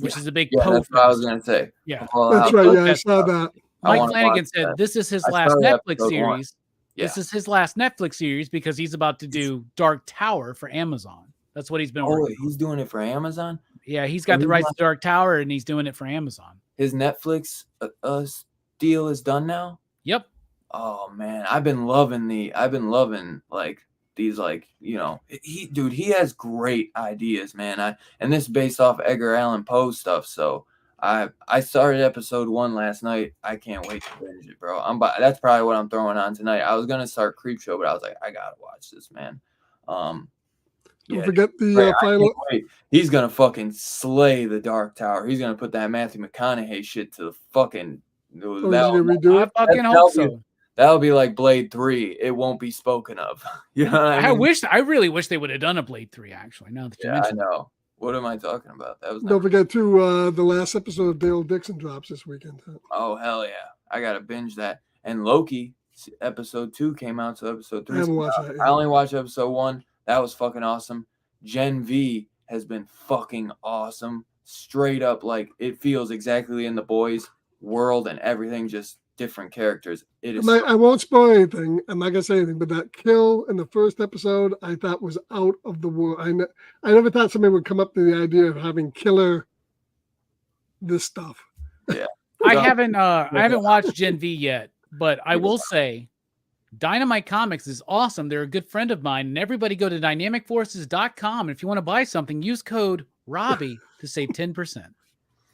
which is a big That's what I was gonna say. Yeah, that's right. Yeah, I saw that. Mike Flanagan said this is his last Netflix series. Yeah. This is his last Netflix series because he's about to do Dark Tower for Amazon. That's what he's been working on. He's doing it for Amazon? Yeah, he's got the rights to Dark Tower, and he's doing it for Amazon. His Netflix deal is done now? Yep. Oh man, I've been loving like these, like, he has great ideas, man. And this is based off Edgar Allan Poe stuff, so I started episode 1 last night. I can't wait to binge it, bro. That's probably what I'm throwing on tonight. I was gonna start Creepshow, but I was like, I gotta watch this, man. Don't forget the final. He's gonna fucking slay the Dark Tower. He's gonna put that Matthew McConaughey shit to the fucking. Redo it? I fucking hope so. That'll be like Blade 3. It won't be spoken of. You know what I mean? I really wish they would have done a Blade 3, actually. Now that you mentioned I know. What am I talking about? Don't forget too, the last episode of Dale Dixon drops this weekend. Oh hell yeah! I gotta binge that. And Loki episode 2 came out, so episode 3. I only watched episode 1. That was fucking awesome. Gen V has been fucking awesome. Straight up, like, it feels exactly in the boys' world and everything, just different characters. It is. I won't spoil anything. I'm not gonna say anything, but that kill in the first episode, I thought was out of the world. I never thought somebody would come up to the idea of having killer this stuff. Yeah, I haven't watched Gen V yet, but I will say, Dynamite Comics is awesome. They're a good friend of mine, and everybody go to dynamicforces.com. And if you want to buy something, use code Robbie to save 10%.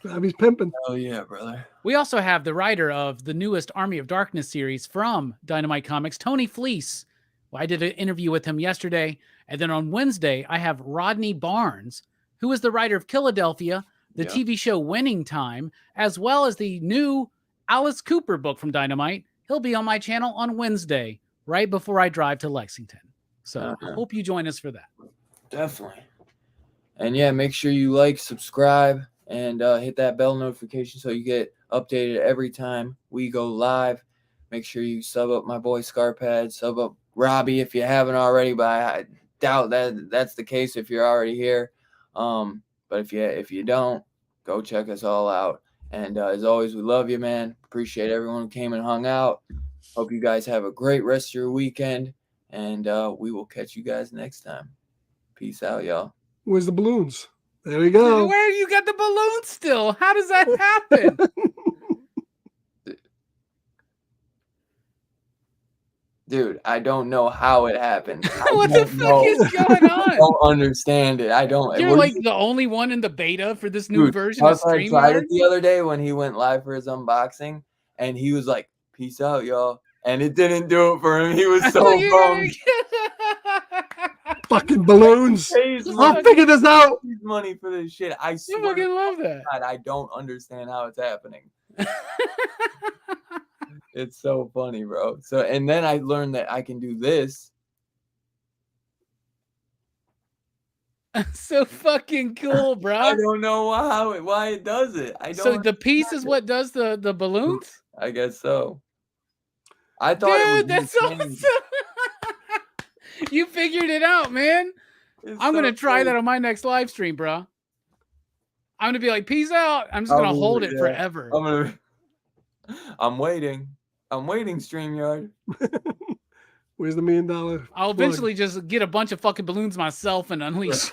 Robbie's pimping. Oh yeah, brother. We also have the writer of the newest Army of Darkness series from Dynamite Comics, Tony Fleece. Well, I did an interview with him yesterday. And then on Wednesday, I have Rodney Barnes, who is the writer of Philadelphia, the TV show Winning Time, as well as the new Alice Cooper book from Dynamite. He'll be on my channel on Wednesday, right before I drive to Lexington. So I hope you join us for that. Definitely. And yeah, make sure you like, subscribe, and hit that bell notification so you get updated every time we go live. Make sure you sub up my boy Scarpad, sub up Robbie if you haven't already, but I doubt that that's the case if you're already here. But if you don't, go check us all out. And as always, we love you, man. Appreciate everyone who came and hung out. Hope you guys have a great rest of your weekend. And we will catch you guys next time. Peace out, y'all. Where's the balloons? There we go. Where you got the balloon still? How does that happen? Dude, I don't know how it happened. What the fuck is going on? I don't understand it. I don't. You're like the only one in the beta for this new version of I tried StreamYard? it the other day when he went live for his unboxing, and he was like, "Peace out, y'all," and it didn't do it for him. He was so bummed. Fucking balloons. Pays I'll figure this out. money for this shit. I You swear fucking to love that. God, I don't understand how it's happening. It's so funny, bro. So, and then I learned that I can do this. So fucking cool, I bro. don't know why it does it. I don't. So the piece is what does the balloons? I guess so. I thought Dude, it that's was awesome. insane. You figured it out, man. It's I'm so gonna try funny. that on my next live stream, bro. I'm gonna be like, peace out. I'm just gonna Probably, hold it yeah. forever. I'm waiting. I'm waiting, StreamYard. Where's the $1 million? I'll eventually just get a bunch of fucking balloons myself and unleash.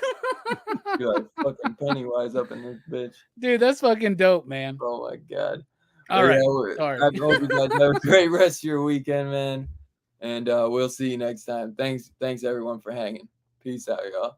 You're like fucking Pennywise up in this bitch. Dude, that's fucking dope, man. Oh my god. All But right. yeah, Sorry. I hope you guys have a great rest of your weekend, man. And we'll see you next time. Thanks everyone for hanging. Peace out, y'all.